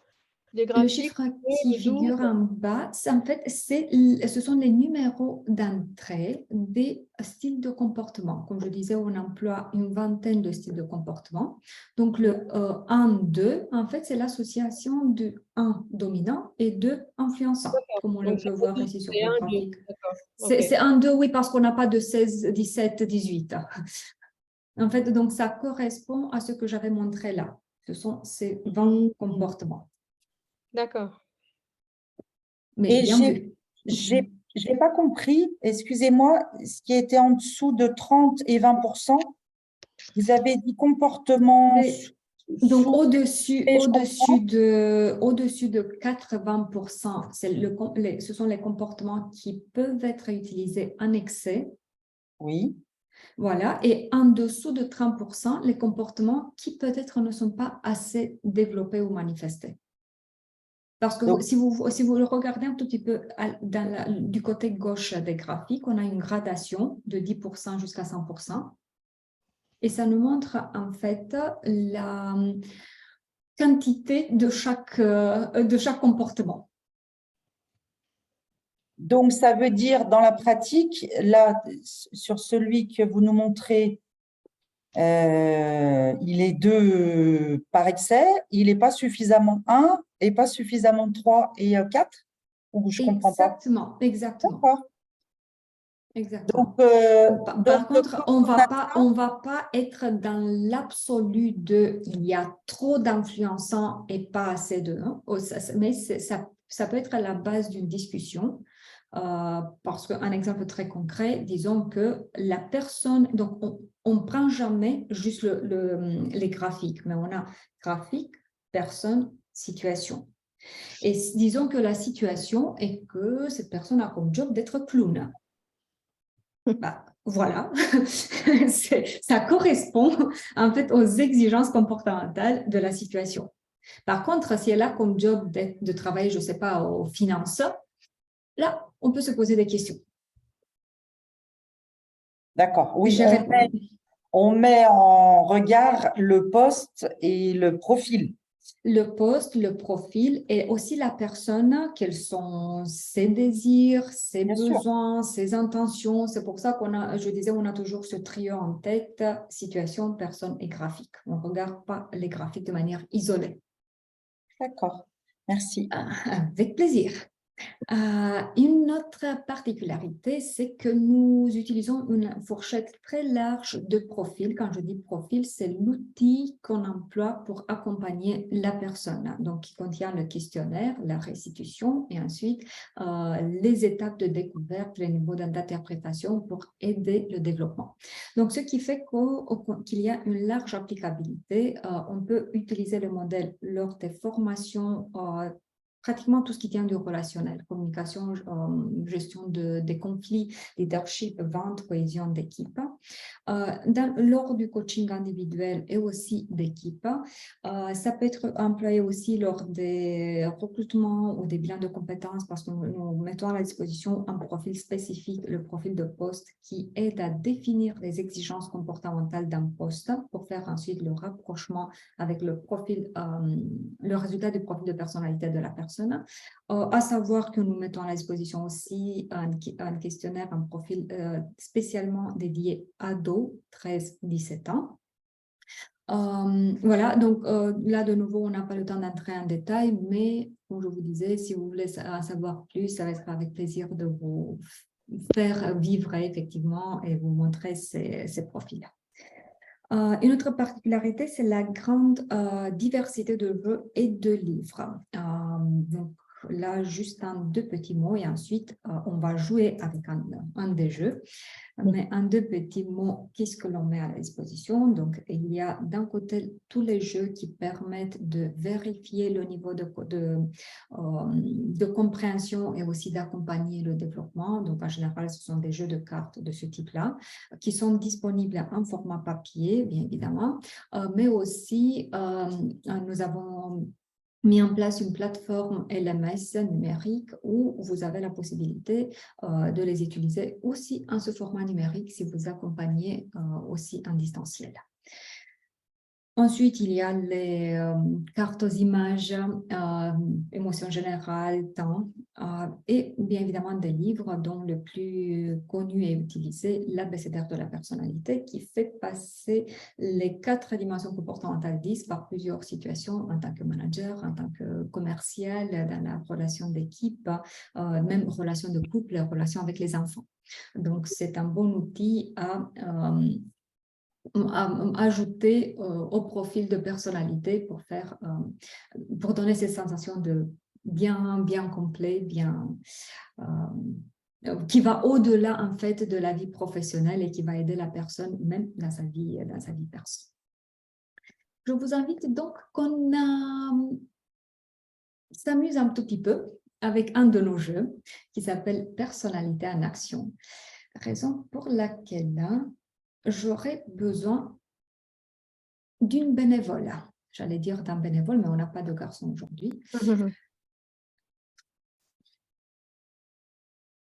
Les Le graphiques chiffre qui 12. figure en bas, en fait, ce sont les numéros d'entrée des styles de comportement. Comme je disais, on emploie une vingtaine de styles de comportement. Donc, le 1, 2, en fait, c'est l'association de 1 dominant et 2 influençant, comme on le peut voir ici sur le graphique. C'est 1, 2, oui, parce qu'on n'a pas de 16, 17, 18. En fait, donc, ça correspond à ce que j'avais montré là. Ce sont ces 20 comportements. D'accord. Mais bien vu. J'ai pas compris, excusez-moi, ce qui était en dessous de 30 et 20%, vous avez dit comportement. Donc, au-dessus de 80%, ce sont les comportements qui peuvent être utilisés en excès. Oui. Voilà. Et en dessous de 30%, les comportements qui peut-être ne sont pas assez développés ou manifestés. Parce que Donc, si vous le regardez un tout petit peu du côté gauche des graphiques, on a une gradation de 10% jusqu'à 100%. Et ça nous montre en fait la quantité de chaque comportement. donc, ça veut dire dans la pratique, là, sur celui que vous nous montrez, il est 2 par excès, il n'est pas suffisamment 1 et pas suffisamment 3 et 4, ou je ne comprends pas. Exactement. D'accord. Exactement. Donc, Par contre, on va pas être dans l'absolu de il y a trop d'influençants et pas assez de, hein, mais ça peut être à la base d'une discussion. Parce qu'un exemple très concret, disons que la personne, donc on ne prend jamais juste les graphiques, mais on a graphique, personne, situation. Et disons que la situation est que cette personne a comme job d'être clown. Bah, voilà, ça correspond en fait aux exigences comportementales de la situation. Par contre, si elle a comme job de travailler, je ne sais pas, aux finances, là, on peut se poser des questions. D'accord, oui, on met en regard le poste et le profil. Le poste, le profil et aussi la personne, quels sont ses désirs, ses Bien sûr. besoins, ses intentions. C'est pour ça je disais, on a toujours ce trio en tête, situation, personne et graphique. On ne regarde pas les graphiques de manière isolée. D'accord. Merci. Avec plaisir. Une autre particularité, c'est que nous utilisons une fourchette très large de profils. Quand je dis profil, c'est l'outil qu'on emploie pour accompagner la personne. Donc, qui contient le questionnaire, la restitution et ensuite les étapes de découverte, les niveaux d'interprétation pour aider le développement. Donc, ce qui fait qu'il y a une large applicabilité. On peut utiliser le modèle lors des formations pratiquement tout ce qui tient du relationnel, communication, gestion des conflits, leadership, vente, cohésion d'équipe. Lors du coaching individuel et aussi d'équipe, ça peut être employé aussi lors des recrutements ou des bilans de compétences parce que nous mettons à la disposition un profil spécifique, le profil de poste qui aide à définir les exigences comportementales d'un poste pour faire ensuite le rapprochement avec le profil, le résultat du profil de personnalité de la personne. À savoir que nous mettons à la disposition aussi un questionnaire, un profil spécialement dédié ados 13-17 ans. Voilà, donc là de nouveau, on n'a pas le temps d'entrer en détail, mais comme je vous disais, si vous voulez en savoir plus, ça va être avec plaisir de vous faire vivre effectivement et vous montrer ces profils. Une autre particularité, c'est la grande diversité de jeux et de livres. Donc là, juste en 2 petits mots et ensuite, on va jouer avec un des jeux. Mais en 2 petits mots, qu'est-ce que l'on met à la disposition? Donc, il y a d'un côté tous les jeux qui permettent de vérifier le niveau de compréhension et aussi d'accompagner le développement. Donc, en général, ce sont des jeux de cartes de ce type-là qui sont disponibles en format papier, bien évidemment, mais aussi nous avons mis en place une plateforme LMS numérique où vous avez la possibilité de les utiliser aussi en ce format numérique si vous accompagnez aussi en distanciel. Ensuite, il y a les cartes aux images, émotions générales, temps, et bien évidemment des livres dont le plus connu et utilisé, l'abécédaire de la personnalité, qui fait passer les 4 dimensions comportementales 10 par plusieurs situations en tant que manager, en tant que commercial, dans la relation d'équipe, même relation de couple, relation avec les enfants. Donc, c'est un bon outil à ajouter au profil de personnalité pour donner cette sensation de bien complet, qui va au-delà en fait de la vie professionnelle et qui va aider la personne même dans sa vie perso. Je vous invite donc qu'on s'amuse un tout petit peu avec un de nos jeux qui s'appelle Personnalité en action. Raison pour laquelle j'aurais besoin d'une bénévole. J'allais dire d'un bénévole, mais on n'a pas de garçon aujourd'hui.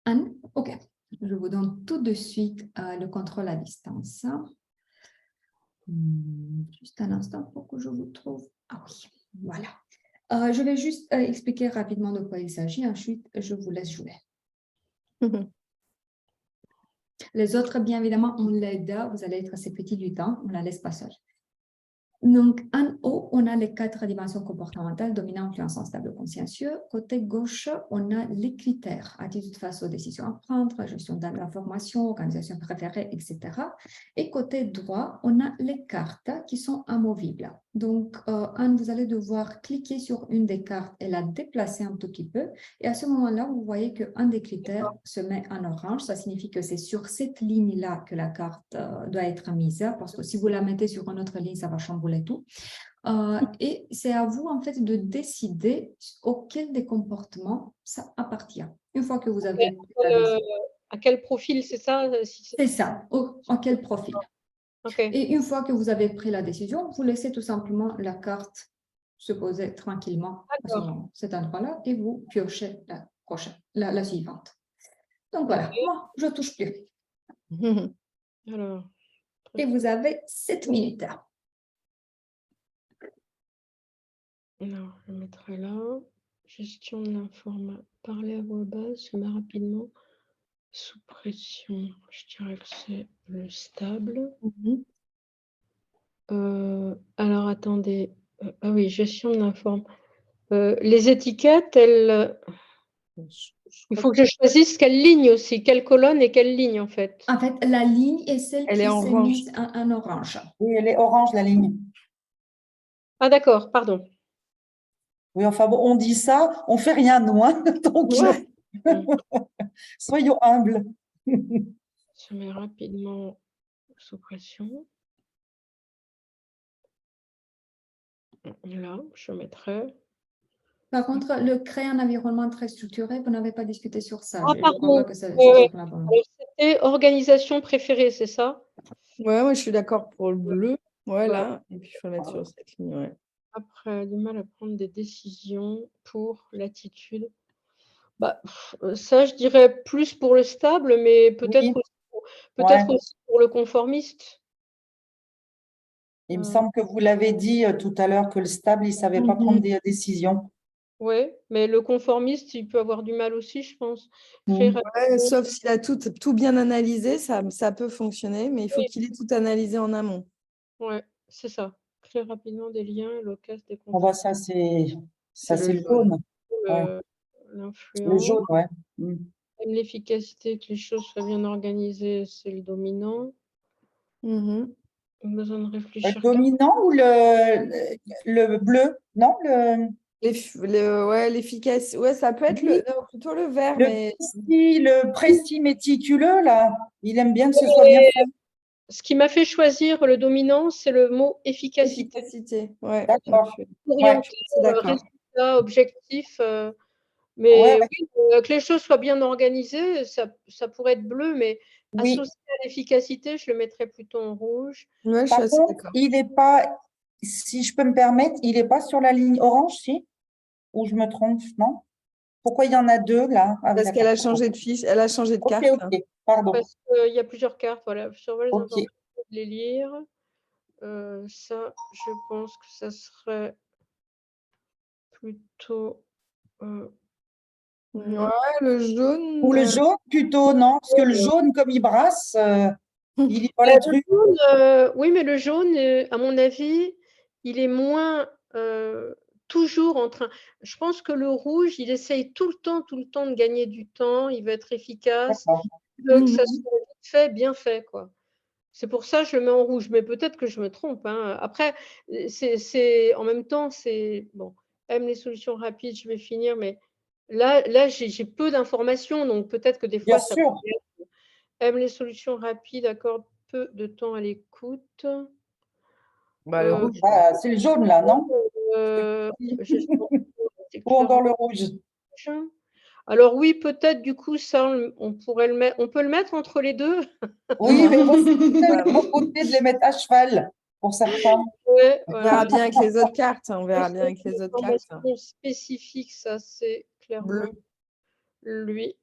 Anne, ok. Je vous donne tout de suite le contrôle à distance. Juste un instant pour que je vous trouve. Ah oui, voilà. Je vais juste expliquer rapidement de quoi il s'agit. Ensuite, je vous laisse jouer. Les autres, bien évidemment, on l'aide. Vous allez être assez petit du temps. On ne la laisse pas seule. Donc, en haut, on a les 4 dimensions comportementales, dominant, influençant, stable, consciencieux. Côté gauche, on a les critères, attitude face aux décisions à prendre, gestion de l'information, organisation préférée, etc. Et côté droit, on a les cartes qui sont amovibles. Donc, Anne, vous allez devoir cliquer sur une des cartes et la déplacer un tout petit peu. Et à ce moment-là, vous voyez qu'un des critères se met en orange. Ça signifie que c'est sur cette ligne-là que la carte doit être mise, parce que si vous la mettez sur une autre ligne, ça va chambouler tout. Et c'est à vous, en fait, de décider auquel des comportements ça appartient. Une fois que vous avez... À quel profil, c'est ça? C'est ça, à quel profil. Okay. Et une fois que vous avez pris la décision, vous laissez tout simplement la carte se poser tranquillement à cet endroit-là et vous piochez la prochaine, la suivante. Donc voilà, moi, je ne touche plus. Alors, et vous avez 7 minutes. Alors, je mettrai là. Gestion de l'information. Parler à voix basse, mais rapidement. Sous pression. Je dirais que c'est le stable. Mhm. Alors, attendez. Ah oui, gestion de l'information. Les étiquettes, elles, il faut que je choisisse quelle ligne aussi, quelle colonne et quelle ligne en fait. En fait, la ligne est celle Elle est qui en s'est orange. mise en orange. Oui, elle est orange, la ligne. Ah d'accord, pardon. Oui, enfin bon, on dit ça, on fait rien, nous, hein. Donc, Ouais. soyons humbles. Je mets rapidement sous pression. Là, je mettrai. Par contre, le créer un environnement très structuré, vous n'avez pas discuté sur ça. Ah, Je pardon. crois pas que c'est Ouais. sur la bonne. Alors, c'était organisation préférée, c'est ça? Ouais, moi je suis d'accord pour le bleu. Ouais, Ouais. là. Et puis il faut le mettre sur cette ligne. Ouais. Après, du mal à prendre des décisions pour l'attitude. Bah, ça, je dirais plus pour le stable, mais peut-être Oui, peut-être ouais. aussi pour le conformiste. Il me semble que vous l'avez dit tout à l'heure que le stable, il ne savait pas prendre des décisions. Oui, mais le conformiste, il peut avoir du mal aussi, je pense. Très Mm. Ouais, rapidement. sauf s'il a tout bien analysé, ça peut fonctionner, mais il faut Oui. qu'il ait tout analysé en amont. Ouais, c'est ça. Créer rapidement des liens, l'occasion des Bon, bah, conflits. ça, c'est le le jaune. jaune. Ouais. Le L'influence, jaune, ouais. Mm. même l'efficacité, que les choses soient bien organisées, c'est le dominant. Mhm. Besoin de Le réfléchir. dominant ou le bleu? Non, Ouais, l'efficace. Ouais, ça peut être oui, non, plutôt le vert, le mais le précis méticuleux, là. Il aime bien que ce soit bien fait. Ce qui m'a fait choisir le dominant, c'est le mot efficacité. efficacité. Ouais, D'accord. Ouais. Orienté, c'est d'accord. résultat, objectif. Ouais, Mais ouais. oui, que les choses soient bien organisées, ça pourrait être bleu, mais Oui. associé à l'efficacité, je le mettrais plutôt en rouge. Ouais, je suis Par assez contre, d'accord. il n'est pas, si je peux me permettre, il n'est pas sur la ligne orange, si? Ou je me trompe, non? Pourquoi il y en a deux là? Ah oui, Parce qu'elle d'accord. a changé de fiche, elle a changé de Ok, carte. ok, pardon. Parce qu'il y a plusieurs cartes, voilà. Je surveille les Ok. informations, de les lire. Ça, je pense que ça serait plutôt Ouais, le jaune. Ou le jaune plutôt, non? Parce que le jaune, comme il brasse, il est dans la Le truc. jaune, oui, mais le jaune, à mon avis, il est moins toujours en train. Je pense que le rouge, il essaye tout le temps de gagner du temps, il veut être efficace, D'accord. il veut que ça soit vite fait, bien fait, quoi. C'est pour ça que je le mets en rouge, mais peut-être que je me trompe, hein. Après, en même temps, c'est bon, aime les solutions rapides, je vais finir, mais là, j'ai peu d'informations, donc peut-être que des Bien fois, ça sûr. peut être aime les solutions rapides, accorde peu de temps à l'écoute. Bah, le Heu rouge. C'est le jaune là, non? gestion Ou encore le rouge. d'éclairage. Alors oui, peut-être du coup ça, on peut le mettre entre les 2. Oui, mais moi, je Bah, vais proposer de les mettre à cheval pour certains. Ouais, on voilà. verra bien avec les autres cartes. On verra bien avec les autres cartes. Information spécifique, ça c'est clairement Bleu. lui,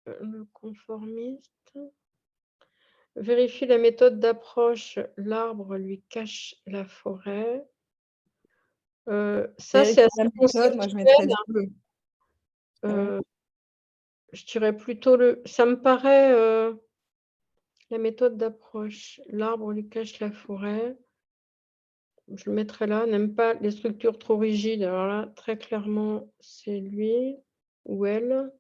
le conformiste. Vérifier la méthode d'approche, l'arbre lui cache la forêt. Ça c'est Vérifier assez la méthode, moi je conceptuel. mettrais du bleu. Je dirais plutôt ça me paraît, la méthode d'approche, l'arbre lui cache la forêt. Je le mettrai là, n'aime pas les structures trop rigides. Alors là, très clairement, c'est lui ou elle.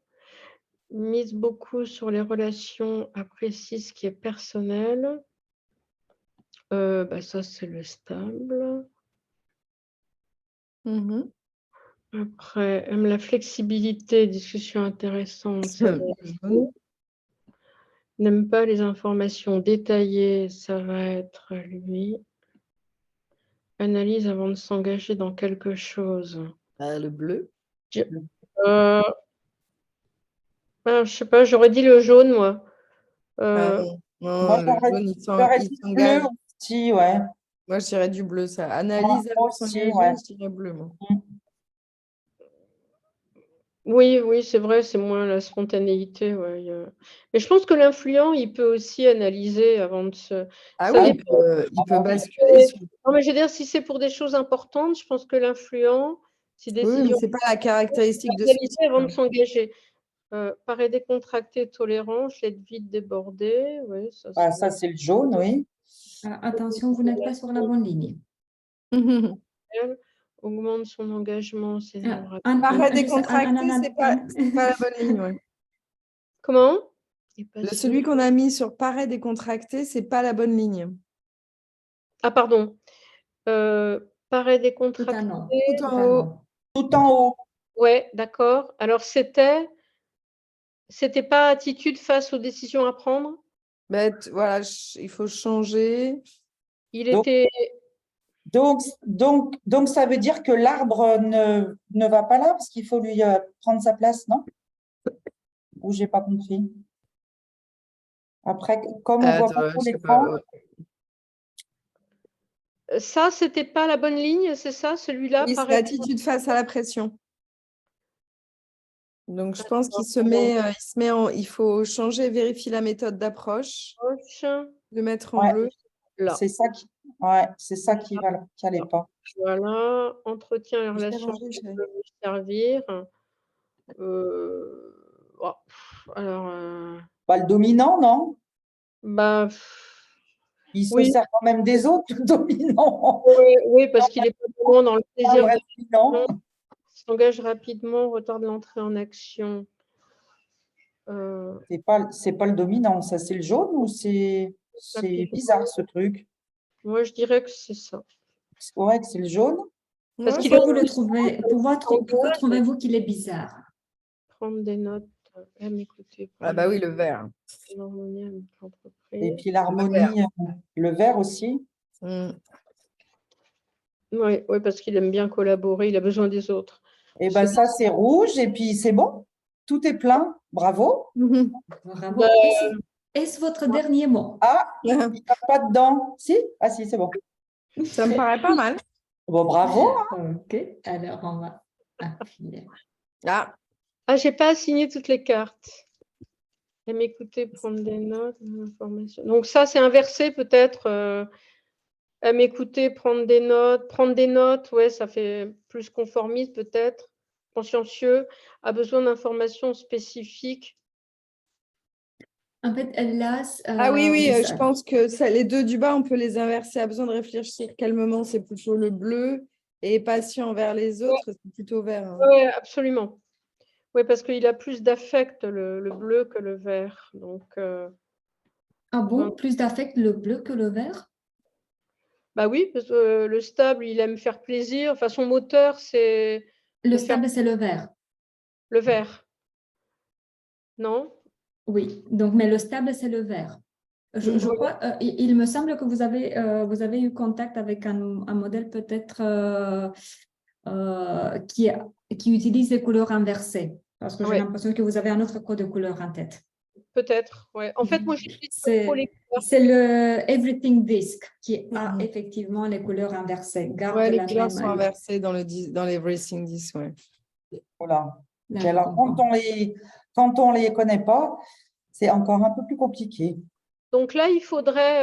Mise beaucoup sur les relations, apprécie ce qui est personnel. Bah ça, c'est le stable. Mhm. Après, aime la flexibilité, discussion intéressante. Ça va être Jaune. n'aime pas les informations détaillées, ça va être lui. Analyse avant de s'engager dans quelque chose. Le bleu. Je sais pas, j'aurais dit le jaune, moi. Non, Moi, le jaune, j'aurais il dit bleu s'engage. aussi, ouais. Moi, je dirais du bleu, ça. Analyse avant Moi de aussi, s'engager, ouais. je dirais bleu, moi. Oui, oui, c'est vrai, c'est moins la spontanéité, ouais, mais je pense que l'influent, il peut aussi analyser avant de se Ah ça oui, dépend. il peut basculer sur. Non, mais je veux dire, si c'est pour des choses importantes, je pense que l'influent, Si Oui, mais décision c'est pas la caractéristique de ce réalisée type. avant de s'engager. Paraît décontracté, tolérant, je l'ai vite débordé. Oui, ça Bah, c'est ça, c'est le jaune, oui. Attention, vous n'êtes pas sur la bonne ligne. elle. Augmente son engagement, c'est non rapide. Paraît Juste décontracté, c'est pas la bonne ligne. Ouais. Comment? Celui qu'on a mis sur paraît décontracté, c'est pas la bonne ligne. Ah, pardon. Paraît Tout décontracté. en haut. Tout en haut. Tout en haut. Ouais, d'accord. Alors, c'était pas attitude face aux décisions à prendre. Mais voilà, il faut changer. Il Donc, était. Donc, ça veut dire que l'arbre ne va pas là parce qu'il faut lui prendre sa place, non? Ou j'ai pas compris. Après, comme on voit pas Attends, trop je sais pas, l'écran, ouais. Ça, c'était pas la bonne ligne, c'est ça? Celui-là Oui, c'est paraît. l'attitude face à la pression. Donc, je pense qu'il se met, il faut changer, vérifier la méthode d'approche, Proche. le mettre en ouais, bleu. Là. c'est ça qui allait pas. Voilà. Entretien et Je l'ai relations rangé, qui chérie. peuvent lui servir. Oh, alors, Bah, le dominant, non? bah, Il se oui, sert quand même des autres, le dominant. oui, parce qu'il est pas vraiment dans le Un plaisir vrai de dominant. s'engage rapidement, retarde l'entrée en action. C'est pas le dominant, ça c'est le jaune ou c'est bizarre ce truc? Moi, je dirais que c'est ça. Ouais, que c'est le jaune. Parce Ouais, qu'il Pourquoi est vous le trouvez, pourquoi trouvez-vous qu'il est bizarre? prendre des notes, m'écouter. ah bah oui, le vert. L'harmonie avec l'entreprise. Et puis l'harmonie, le vert aussi. Oui, parce qu'il aime bien collaborer, il a besoin des autres. Et ben ça c'est rouge et puis c'est bon. Tout est plein. Bravo. Bravo. Bah, Est-ce votre dernier mot? Ah, il n'y a pas dedans. Si? Ah si, c'est bon. Ça me paraît pas mal. Bon, bravo. Ok, alors on va appuyer. Ah, j'ai pas assigné toutes les cartes. M'écouter, prendre des notes, information. Donc ça, c'est inversé peut-être. M'écouter, prendre des notes, ouais, ça fait plus conformiste peut-être. Consciencieux, a besoin d'informations spécifiques. En fait, là, ah oui, je pense que les deux du bas, on peut les inverser. A besoin de réfléchir calmement, c'est plutôt le bleu. Et patient envers les autres, c'est plutôt vert. Hein. Oui, absolument. Oui, parce qu'il a plus d'affect, le bleu, que le vert. Donc, ah bon, plus d'affect le bleu que le vert? bah oui, parce que le stable, il aime faire plaisir. Enfin, son moteur, c'est Le de faire stable, c'est le vert. le vert. Non? Oui, donc, mais le stable, c'est le vert. Je crois, il me semble que vous avez eu contact avec un modèle peut-être qui utilise les couleurs inversées, parce que j'ai Ouais, l'impression que vous avez un autre code de couleur en tête. peut-être. Ouais. En fait, moi, j'utilise pas trop les couleurs. C'est le Everything Disc qui a effectivement les couleurs inversées. Garde Ouais, les la couleurs même. sont inversées dans les Racing 10, ouais. Voilà. Là, Et je alors, comprends. quand on les connaît pas, c'est encore un peu plus compliqué. Donc là, il faudrait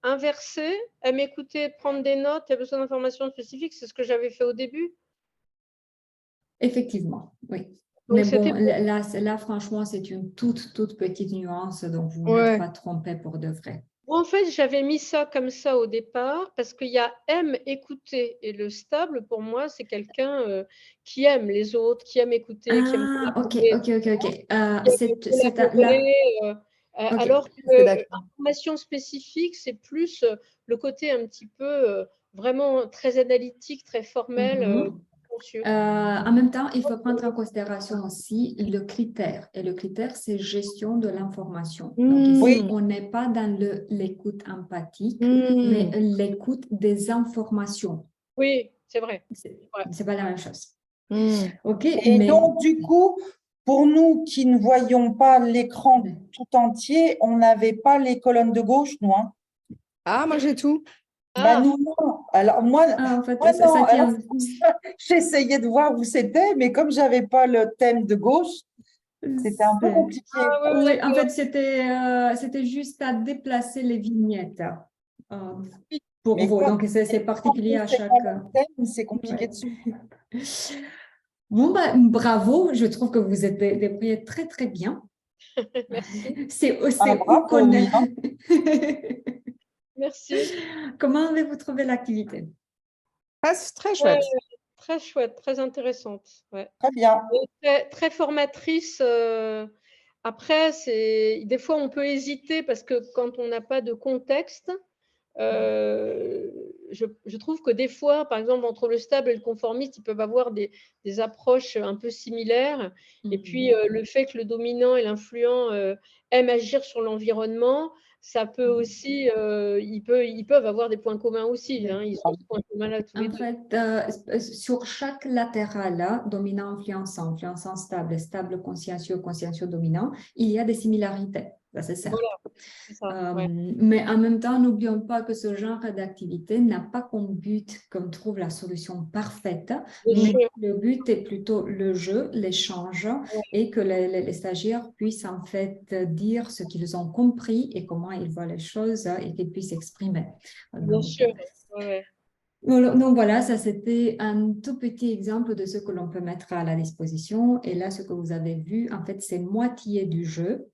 inverser, m'écouter, prendre des notes, il y a besoin d'informations spécifiques, c'est ce que j'avais fait au début. Effectivement, oui. Donc, Mais bon, là, franchement, c'est une toute petite nuance, donc vous n'êtes pas trompé pour de vrai. En fait, j'avais mis ça comme ça au départ parce qu'il y a aime écouter et le stable, pour moi, c'est quelqu'un qui aime les autres, qui aime écouter, qui aime ok. alors que l'information spécifique, c'est plus le côté un petit peu vraiment très analytique, très formel. En même temps, il faut prendre en considération aussi le critère. Et le critère, c'est gestion de l'information. Donc ici, on n'est pas dans l'écoute empathique, mais l'écoute des informations. Oui, c'est vrai. C'est pas la même chose. Ok. Et donc, du coup, pour nous qui ne voyons pas l'écran tout entier, on n'avait pas les colonnes de gauche, nous. Hein. Ah, moi j'ai tout. Bah, nous, non. Alors, moi, en fait, moi non. tient... J'essayais de voir où c'était, mais comme je n'avais pas le thème de gauche, c'était un peu compliqué. Oui, en fait, c'était juste à déplacer les vignettes. pour Mais vous. quand Donc, c'est particulier à c'est chaque… pas le thème, c'est compliqué Ouais. de suivre. Bon, bah, bravo, je trouve que vous êtes débrouillé très, très bien. Merci. C'est Ah, où qu'on bravo, oui, est. hein. Merci. Comment avez-vous trouvé l'activité? Ah, c'est très Ouais, chouette. très chouette, très intéressante. Ouais. Très bien. Et très formatrice. Après, des fois, on peut hésiter parce que quand on n'a pas de contexte, je trouve que des fois, par exemple, entre le stable et le conformiste, ils peuvent avoir des approches un peu similaires. Et puis, le fait que le dominant et l'influent aiment agir sur l'environnement, ça peut aussi, ils peuvent avoir des points communs aussi. Hein, ils ont ce point commun là tous les En deux. fait, sur chaque latéral, là, dominant, influençant, influençant, stable, stable, consciencieux, consciencieux, dominant, il y a des similarités, ça c'est certain. Voilà, c'est ça. Ouais. Mais en même temps, n'oublions pas que ce genre d'activité n'a pas comme but qu'on trouve la solution parfaite, Bien mais sûr. le but est plutôt le jeu, l'échange, et que les stagiaires puissent en fait dire ce qu'ils ont compris et comment ils voient les choses et qu'ils puissent exprimer. Bien sûr. Ouais. Donc voilà, ça c'était un tout petit exemple de ce que l'on peut mettre à la disposition. Et là, ce que vous avez vu, en fait, c'est moitié du jeu.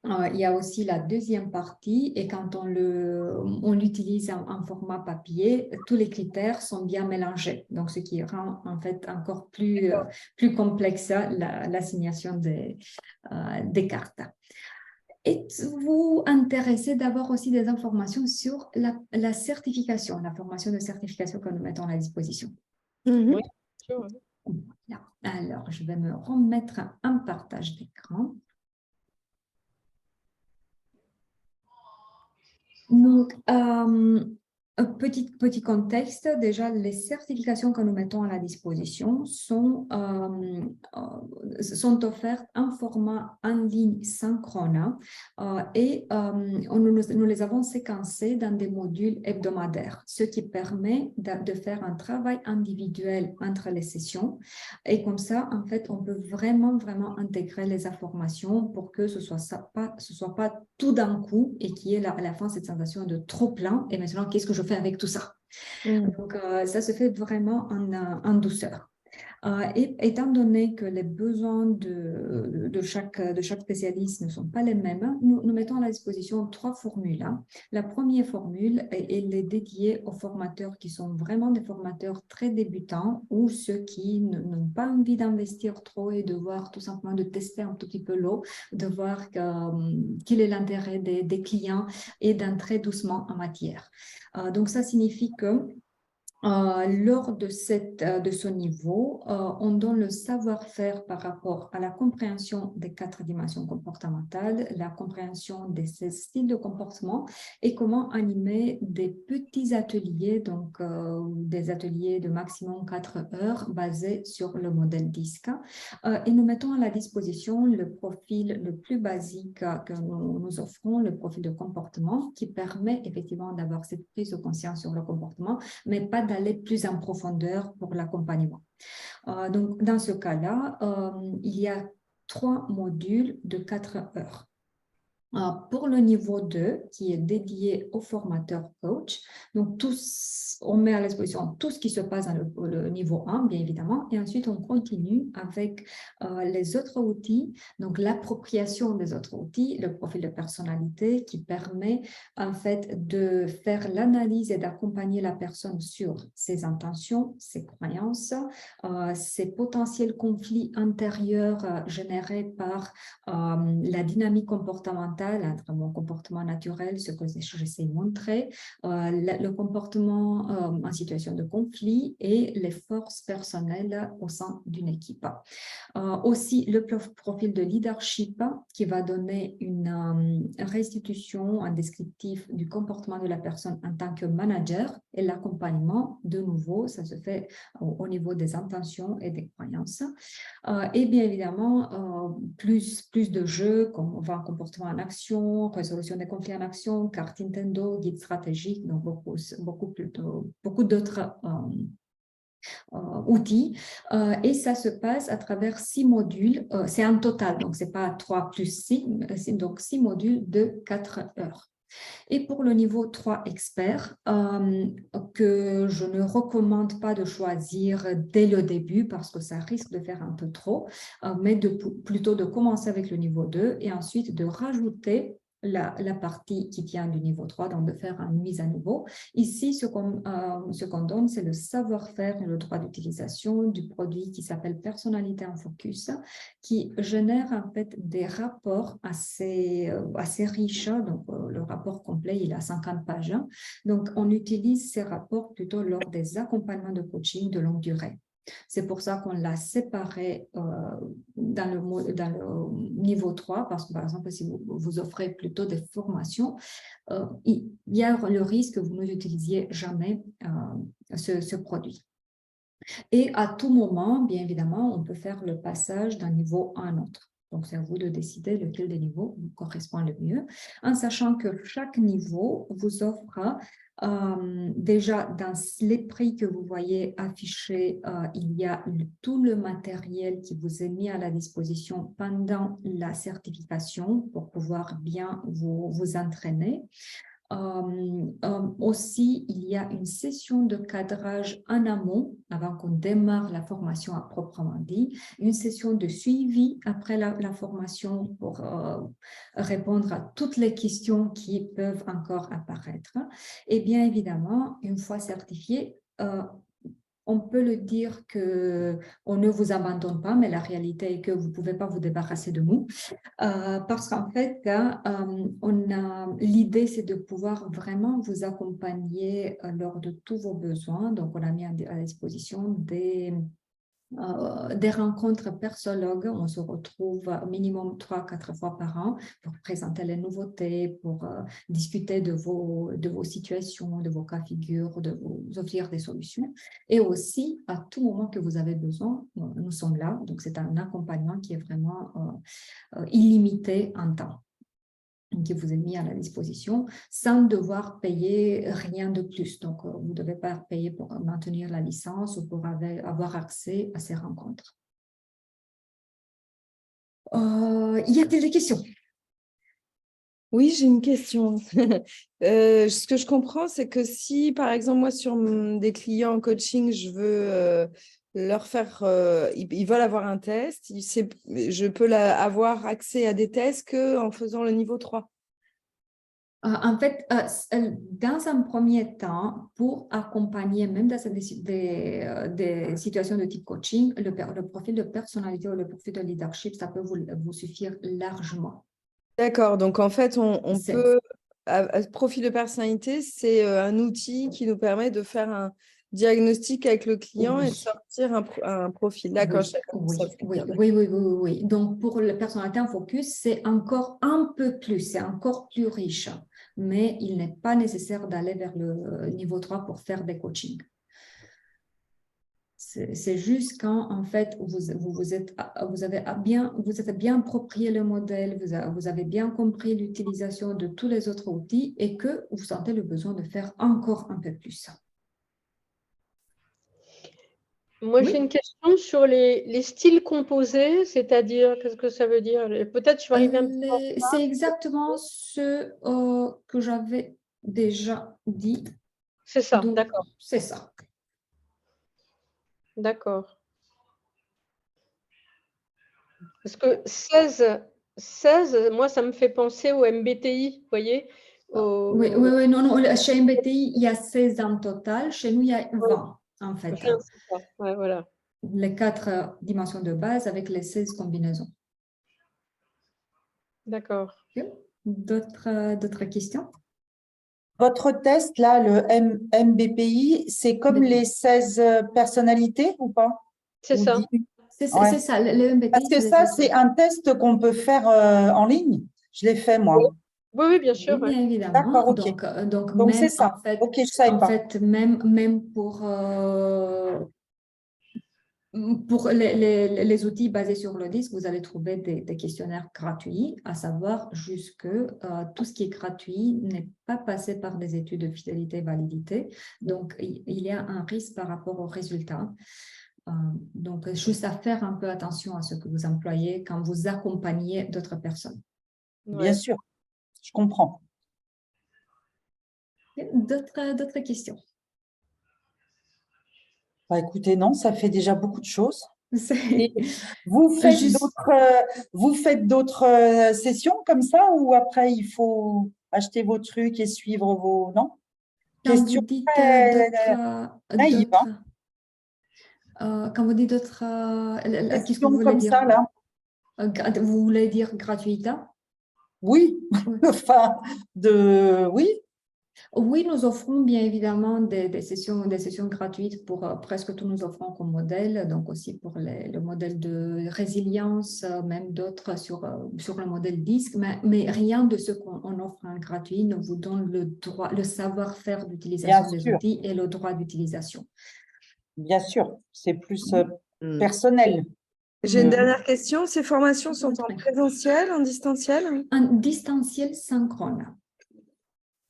Il y a aussi la deuxième partie et quand on l'utilise en format papier, tous les critères sont bien mélangés. Donc, ce qui rend en fait encore plus complexe l'assignation des cartes. Êtes-vous intéressé d'avoir aussi des informations sur la certification, la formation de certification que nous mettons à la disposition? Mhm. Ouais, bien sûr, ouais. Voilà. Alors, je vais me remettre un partage d'écran. Donc, un petit contexte, déjà, les certifications que nous mettons à la disposition sont offertes en format en ligne synchrone et nous les avons séquencées dans des modules hebdomadaires, ce qui permet de faire un travail individuel entre les sessions. Et comme ça, en fait, on peut vraiment intégrer les informations pour que ce soit pas tout d'un coup et qu'il y ait à la fin cette sensation de trop plein. Et maintenant, qu'est-ce que je fais avec tout ça? Donc, ça se fait vraiment en douceur. Et étant donné que les besoins de chaque spécialiste ne sont pas les mêmes, nous mettons à la disposition 3 formules. La première formule, elle est dédiée aux formateurs qui sont vraiment des formateurs très débutants ou ceux qui n'ont pas envie d'investir trop et de voir tout simplement de tester un tout petit peu l'eau, de voir quel est l'intérêt des clients et d'entrer doucement en matière. Donc, ça signifie que lors de ce niveau, on donne le savoir-faire par rapport à la compréhension des 4 dimensions comportementales, la compréhension des 16 styles de comportement et comment animer des petits ateliers, donc des ateliers de maximum 4 heures basés sur le modèle DISC. Et nous mettons à la disposition le profil le plus basique que nous offrons, le profil de comportement qui permet effectivement d'avoir cette prise de conscience sur le comportement, mais pas d'aller plus en profondeur pour l'accompagnement. Donc, dans ce cas-là, il y a 3 modules de 4 heures. Pour le niveau 2, qui est dédié aux formateurs coach, donc on met à disposition tout ce qui se passe dans le niveau 1, bien évidemment, et ensuite on continue avec les autres outils, donc l'appropriation des autres outils, le profil de personnalité qui permet en fait de faire l'analyse et d'accompagner la personne sur ses intentions, ses croyances, ses potentiels conflits intérieurs générés par la dynamique comportementale entre mon comportement naturel, ce que j'essaie de montrer, le comportement en situation de conflit et les forces personnelles au sein d'une équipe. Aussi, le profil de leadership qui va donner une restitution, un descriptif du comportement de la personne en tant que manager et l'accompagnement, de nouveau, ça se fait au niveau des intentions et des croyances. Et bien évidemment, plus de jeux, comme on voit un comportement en action, résolution des conflits en action, carte Nintendo, guide stratégique, donc beaucoup d'autres outils. Et ça se passe à travers 6 modules. C'est un total, donc ce n'est pas 3 plus 6, donc 6 modules de 4 heures. Et pour le niveau 3 expert, que je ne recommande pas de choisir dès le début parce que ça risque de faire un peu trop, mais plutôt de commencer avec le niveau 2 et ensuite de rajouter la partie qui vient du niveau 3, donc de faire une mise à niveau. Ici, ce qu'on donne, c'est le savoir-faire et le droit d'utilisation du produit qui s'appelle Personnalité en Focus, qui génère en fait des rapports assez riches. Donc, le rapport complet, il a 50 pages. Donc, on utilise ces rapports plutôt lors des accompagnements de coaching de longue durée. C'est pour ça qu'on l'a séparé dans le niveau 3, parce que par exemple, si vous offrez plutôt des formations, il y a le risque que vous n'utilisiez jamais ce produit. Et à tout moment, bien évidemment, on peut faire le passage d'un niveau à un autre. Donc, c'est à vous de décider lequel des niveaux vous correspond le mieux, en sachant que chaque niveau vous offre déjà dans les prix que vous voyez affichés, il y a tout le matériel qui vous est mis à la disposition pendant la certification pour pouvoir bien vous entraîner. Aussi, il y a une session de cadrage en amont avant qu'on démarre la formation à proprement dit, une session de suivi après la formation pour répondre à toutes les questions qui peuvent encore apparaître. Et bien évidemment, une fois certifié, on peut le dire qu'on ne vous abandonne pas, mais la réalité est que vous ne pouvez pas vous débarrasser de nous. Parce qu'en fait, l'idée, c'est de pouvoir vraiment vous accompagner lors de tous vos besoins. Donc, on a mis à disposition des rencontres persologues. On se retrouve au minimum 3-4 fois par an pour présenter les nouveautés, pour discuter de vos situations, de vos cas figures, de vous offrir des solutions. Et aussi, à tout moment que vous avez besoin, nous sommes là. Donc, c'est un accompagnement qui est vraiment illimité en temps, qui vous est mis à la disposition sans devoir payer rien de plus. Donc, vous ne devez pas payer pour maintenir la licence ou pour avoir accès à ces rencontres. Y a-t-il des questions? Oui, j'ai une question. Ce que je comprends, c'est que si, par exemple, moi, sur des clients en coaching, je veux leur faire, ils veulent avoir un test, je peux avoir accès à des tests qu'en faisant le niveau 3. En fait, dans un premier temps, pour accompagner, même dans des situations de type coaching, le profil de personnalité ou le profil de leadership, ça peut vous suffire largement. D'accord, donc en fait, on peut, profil de personnalité, c'est un outil qui nous permet de faire un diagnostic avec le client et de sortir un profil. D'accord, oui. Donc, pour la personnalité en focus, c'est encore un peu plus, c'est encore plus riche, mais il n'est pas nécessaire d'aller vers le niveau 3 pour faire des coachings. C'est juste quand, en fait, vous êtes bien approprié le modèle, vous avez bien compris l'utilisation de tous les autres outils et que vous sentez le besoin de faire encore un peu plus. Moi, j'ai une question sur les styles composés, c'est-à-dire, qu'est-ce que ça veut dire? Peut-être je vais arriver un peu. C'est exactement ce que j'avais déjà dit. C'est ça, d'accord. C'est ça. D'accord. Parce que 16, moi, ça me fait penser au MBTI, vous voyez? Oui, non. Chez MBTI, il y a 16 en total. Chez nous, il y a 20, en fait. C'est ça. Ouais, voilà. Les 4 dimensions de base avec les 16 combinaisons. D'accord. D'autres questions? Votre test, là, le MBPI, c'est comme les 16 personnalités ou pas? C'est ça. C'est Ouais. ça, le MBTI. Parce que ça, c'est un test qu'on peut faire en ligne. Je l'ai fait, moi. Oui, bien sûr. Oui, bien évidemment. D'accord, ok. Donc Donc, même, c'est ça. en fait, Ok, je ne savais pas. fait, même pour les outils basés sur le disque, vous allez trouver des questionnaires gratuits, à savoir jusque tout ce qui est gratuit n'est pas passé par des études de fidélité et validité. Donc, il y a un risque par rapport aux résultats. Donc, juste à faire un peu attention à ce que vous employez quand vous accompagnez d'autres personnes. Bien sûr, je comprends. D'autres questions? Bah, écoutez, non, ça fait déjà beaucoup de choses. Et C'est vous faites juste. d'autres sessions comme ça ou après il faut acheter vos trucs et suivre vos... Non? Quand vous Question dites très naïve, hein? quand vous dites d'autres, qu'est-ce que vous Question voulez comme dire? ça, là. Vous voulez dire gratuité? Oui, Oui. enfin, oui, Oui, nous offrons bien évidemment des sessions gratuites pour presque tous nous offrons comme modèle, donc aussi pour le modèle de résilience, même d'autres sur le modèle disque, mais rien de ce qu'on offre en gratuit ne vous donne le droit, le savoir-faire bien d'utilisation des sûr, outils et le droit d'utilisation. bien sûr. C'est plus Mm. personnel. J'ai une Mhm. dernière question. Ces formations sont en présentiel, en distanciel? Un distanciel synchrone.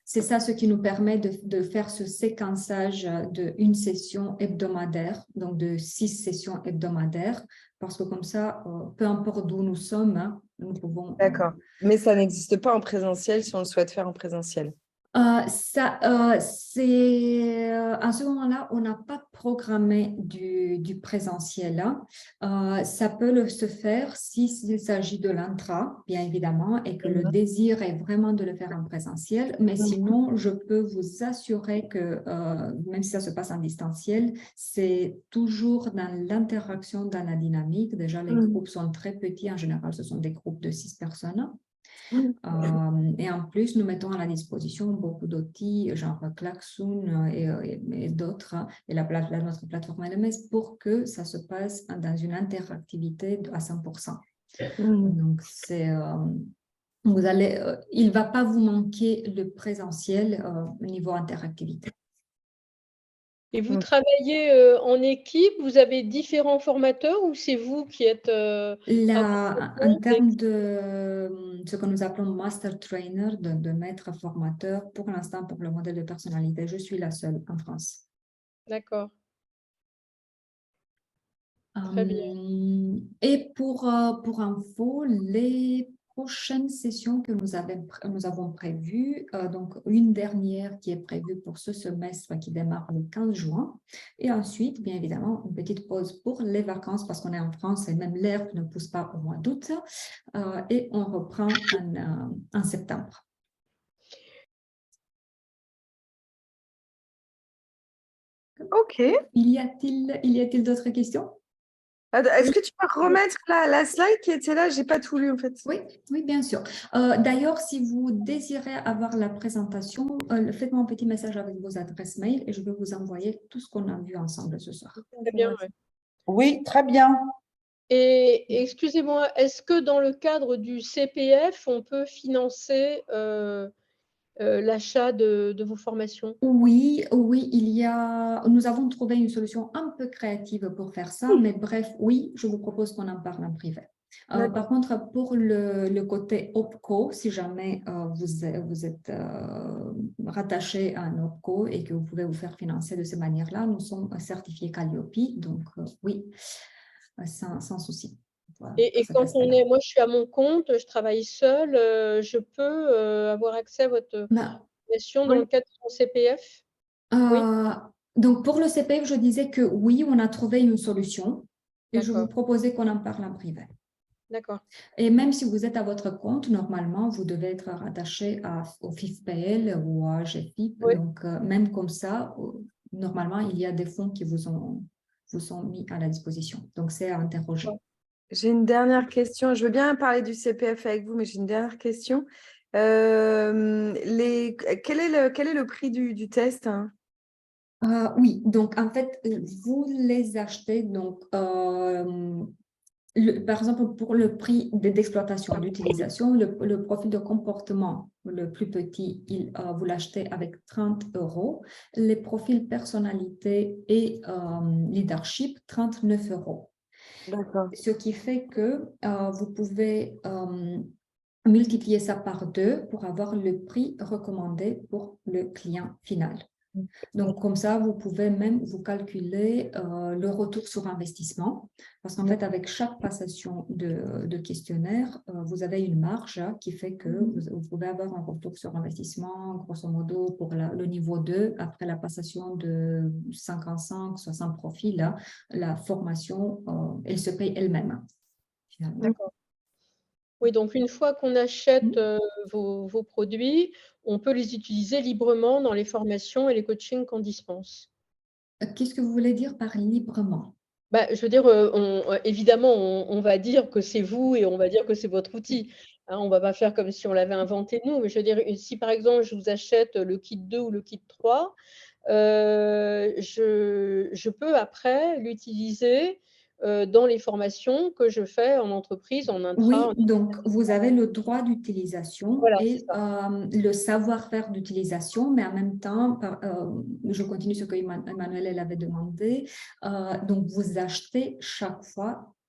C'est ça ce qui nous permet de faire ce séquençage d'une session hebdomadaire, donc de 6 sessions hebdomadaires, parce que comme ça, peu importe d'où nous sommes, hein, nous pouvons... D'accord. Mais ça n'existe pas en présentiel si on le souhaite faire en présentiel. à ce moment-là, on n'a pas programmé du présentiel, hein. Ça peut se faire s'il s'agit de l'intra, bien évidemment, et que le désir est vraiment de le faire en présentiel. Mais sinon, je peux vous assurer que même si ça se passe en distanciel, c'est toujours dans l'interaction, dans la dynamique. Déjà, les groupes sont très petits. En général, ce sont des groupes de 6 personnes. Et en plus, nous mettons à la disposition beaucoup d'outils, genre Klaxoon et d'autres, et notre plateforme LMS, pour que ça se passe dans une interactivité à 100%. Donc, il ne va pas vous manquer le présentiel au niveau interactivité. Et vous travaillez en équipe, vous avez différents formateurs ou c'est vous qui êtes à votre En compte termes de ce que nous appelons master trainer, de maître formateur, pour l'instant, pour le modèle de personnalité, je suis la seule en France. D'accord. Très bien. Et pour info, les prochaines sessions que nous avons prévues, donc une dernière qui est prévue pour ce semestre qui démarre le 15 juin, et ensuite, bien évidemment, une petite pause pour les vacances parce qu'on est en France et même l'herbe ne pousse pas au mois d'août, et on reprend en septembre. OK. Il y a-t-il d'autres questions? Est-ce que tu peux remettre la slide qui était là? Je n'ai pas tout lu en fait. Oui, oui, bien sûr. D'ailleurs, si vous désirez avoir la présentation, faites-moi un petit message avec vos adresses mail et je vais vous envoyer tout ce qu'on a vu ensemble ce soir. Très bien, ouais. Oui, très bien. Et excusez-moi, est-ce que dans le cadre du CPF, on peut financer l'achat de vos formations? Oui, nous avons trouvé une solution un peu créative pour faire ça, mais bref, oui, je vous propose qu'on en parle en privé. Par contre, pour le côté OPCO, si jamais vous êtes rattaché à un OPCO et que vous pouvez vous faire financer de cette manière-là, nous sommes certifiés Calliope, donc oui, sans souci. Voilà, Et cet quand aspect-là. moi je suis à mon compte, je travaille seule, je peux avoir accès à votre Ben, formation dans Oui. le cadre de mon CPF? Oui, donc, pour le CPF, je disais que oui, on a trouvé une solution et je vous d'accord, proposais qu'on en parle en privé. d'accord. Et même si vous êtes à votre compte, normalement, vous devez être rattaché au FIFPL ou à GFIP. Oui. Donc, même comme ça, normalement, il y a des fonds qui vous sont mis à la disposition. Donc, c'est à interroger. J'ai une dernière question. Je veux bien parler du CPF avec vous, mais j'ai une dernière question. Quel est le prix du test, hein? Oui, donc en fait, vous les achetez donc par exemple, pour le prix d'exploitation, d'utilisation, le profil de comportement le plus petit, vous l'achetez avec 30 €. Les profils personnalité et leadership, 39 €. D'accord. Ce qui fait que vous pouvez multiplier ça par 2 pour avoir le prix recommandé pour le client final. Donc, comme ça, vous pouvez même vous calculer le retour sur investissement. Parce qu'en fait, avec chaque passation de questionnaire, vous avez une marge qui fait que vous pouvez avoir un retour sur investissement, grosso modo, pour le niveau 2, après la passation de 55, 60 profils, la formation, elle se paye elle-même, finalement. D'accord. Oui, donc une fois qu'on achète vos produits, on peut les utiliser librement dans les formations et les coachings qu'on dispense. Qu'est-ce que vous voulez dire par librement? Je veux dire, évidemment, on va dire que c'est vous et on va dire que c'est votre outil. Hein, on ne va pas faire comme si on l'avait inventé nous, mais je veux dire, si par exemple, je vous achète le kit 2 ou le kit 3, je peux après l'utiliser dans les formations que je fais en entreprise, en Oui, intra. donc vous avez le droit d'utilisation Voilà, c'est et le savoir-faire d'utilisation, mais en même temps, je continue ce que Emmanuel elle avait demandé, donc vous achetez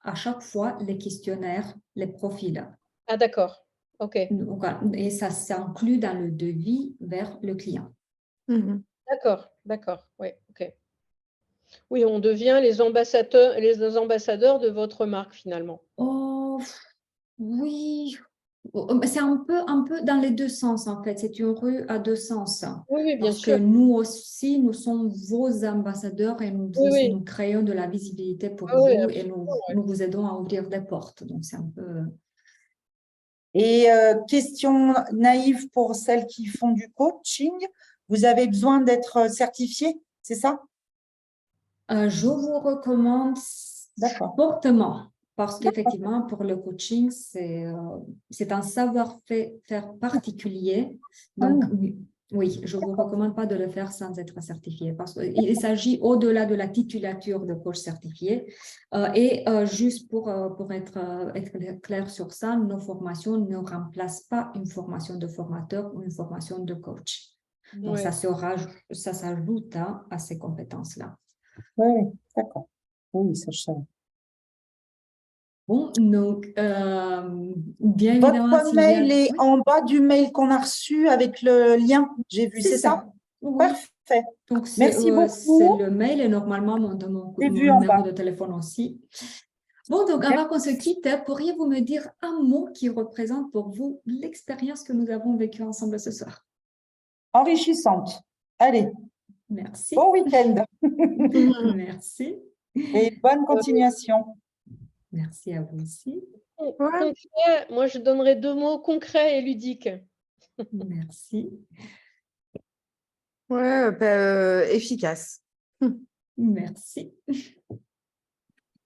à chaque fois les questionnaires, les profils. Ah d'accord, ok. Et ça s'inclut dans le devis vers le client. D'accord, oui, ok. Oui, on devient les ambassadeurs de votre marque finalement. Oh, oui, c'est un peu dans les deux sens en fait, c'est une rue à deux sens. Oui, bien Parce que sûr. nous aussi, nous sommes vos ambassadeurs et nous Oui. créons de la visibilité pour Oui, vous et absolument, ouais. nous vous aidons à ouvrir des portes. Donc, c'est un peu… Et question naïve pour celles qui font du coaching, vous avez besoin d'être certifié, c'est ça? Je vous recommande fortement parce qu'effectivement, pour le coaching, c'est un savoir-faire particulier. Donc, oui, je ne vous recommande pas de le faire sans être certifié parce qu'il s'agit au-delà de la titulature de coach certifié. Juste pour être clair sur ça, nos formations ne remplacent pas une formation de formateur ou une formation de coach. Donc, Ouais. ça s'ajoute à ces compétences-là. Oui, d'accord. Oui, ça je savais. Bon, donc, bien évidemment, Votre mail est en bas du mail qu'on a reçu avec le lien, j'ai vu, c'est ça? Oui. Parfait. Donc, Merci beaucoup. c'est le mail et normalement mon numéro de téléphone aussi. Bon, donc, avant qu'on se quitte, pourriez-vous me dire un mot qui représente pour vous l'expérience que nous avons vécue ensemble ce soir? Enrichissante. Allez, Merci. bon week-end. Merci. Et bonne continuation. Merci à vous aussi. Concret, moi, je donnerais 2 mots, concret et ludique. Merci. Ouais, efficace. Merci.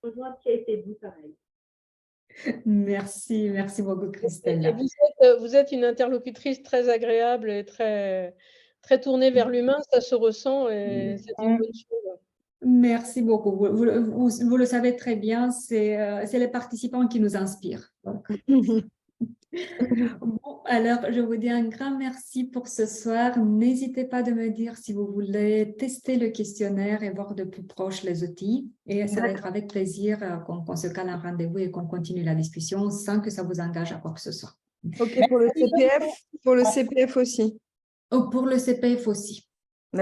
Rejoindre qui a été dit pareil. Merci beaucoup, Christelle. Et vous êtes une interlocutrice très agréable et très, très tournée vers l'humain, ça se ressent et c'est une bonne chose. Merci beaucoup. Vous le savez très bien, c'est les participants qui nous inspirent. Donc. Bon, alors, je vous dis un grand merci pour ce soir. N'hésitez pas de me dire si vous voulez tester le questionnaire et voir de plus proche les outils. Et ça va être avec plaisir qu'on se cale un rendez-vous et qu'on continue la discussion sans que ça vous engage à quoi que ce soit. Ok, pour le CPF aussi. Oh, pour le CPF aussi.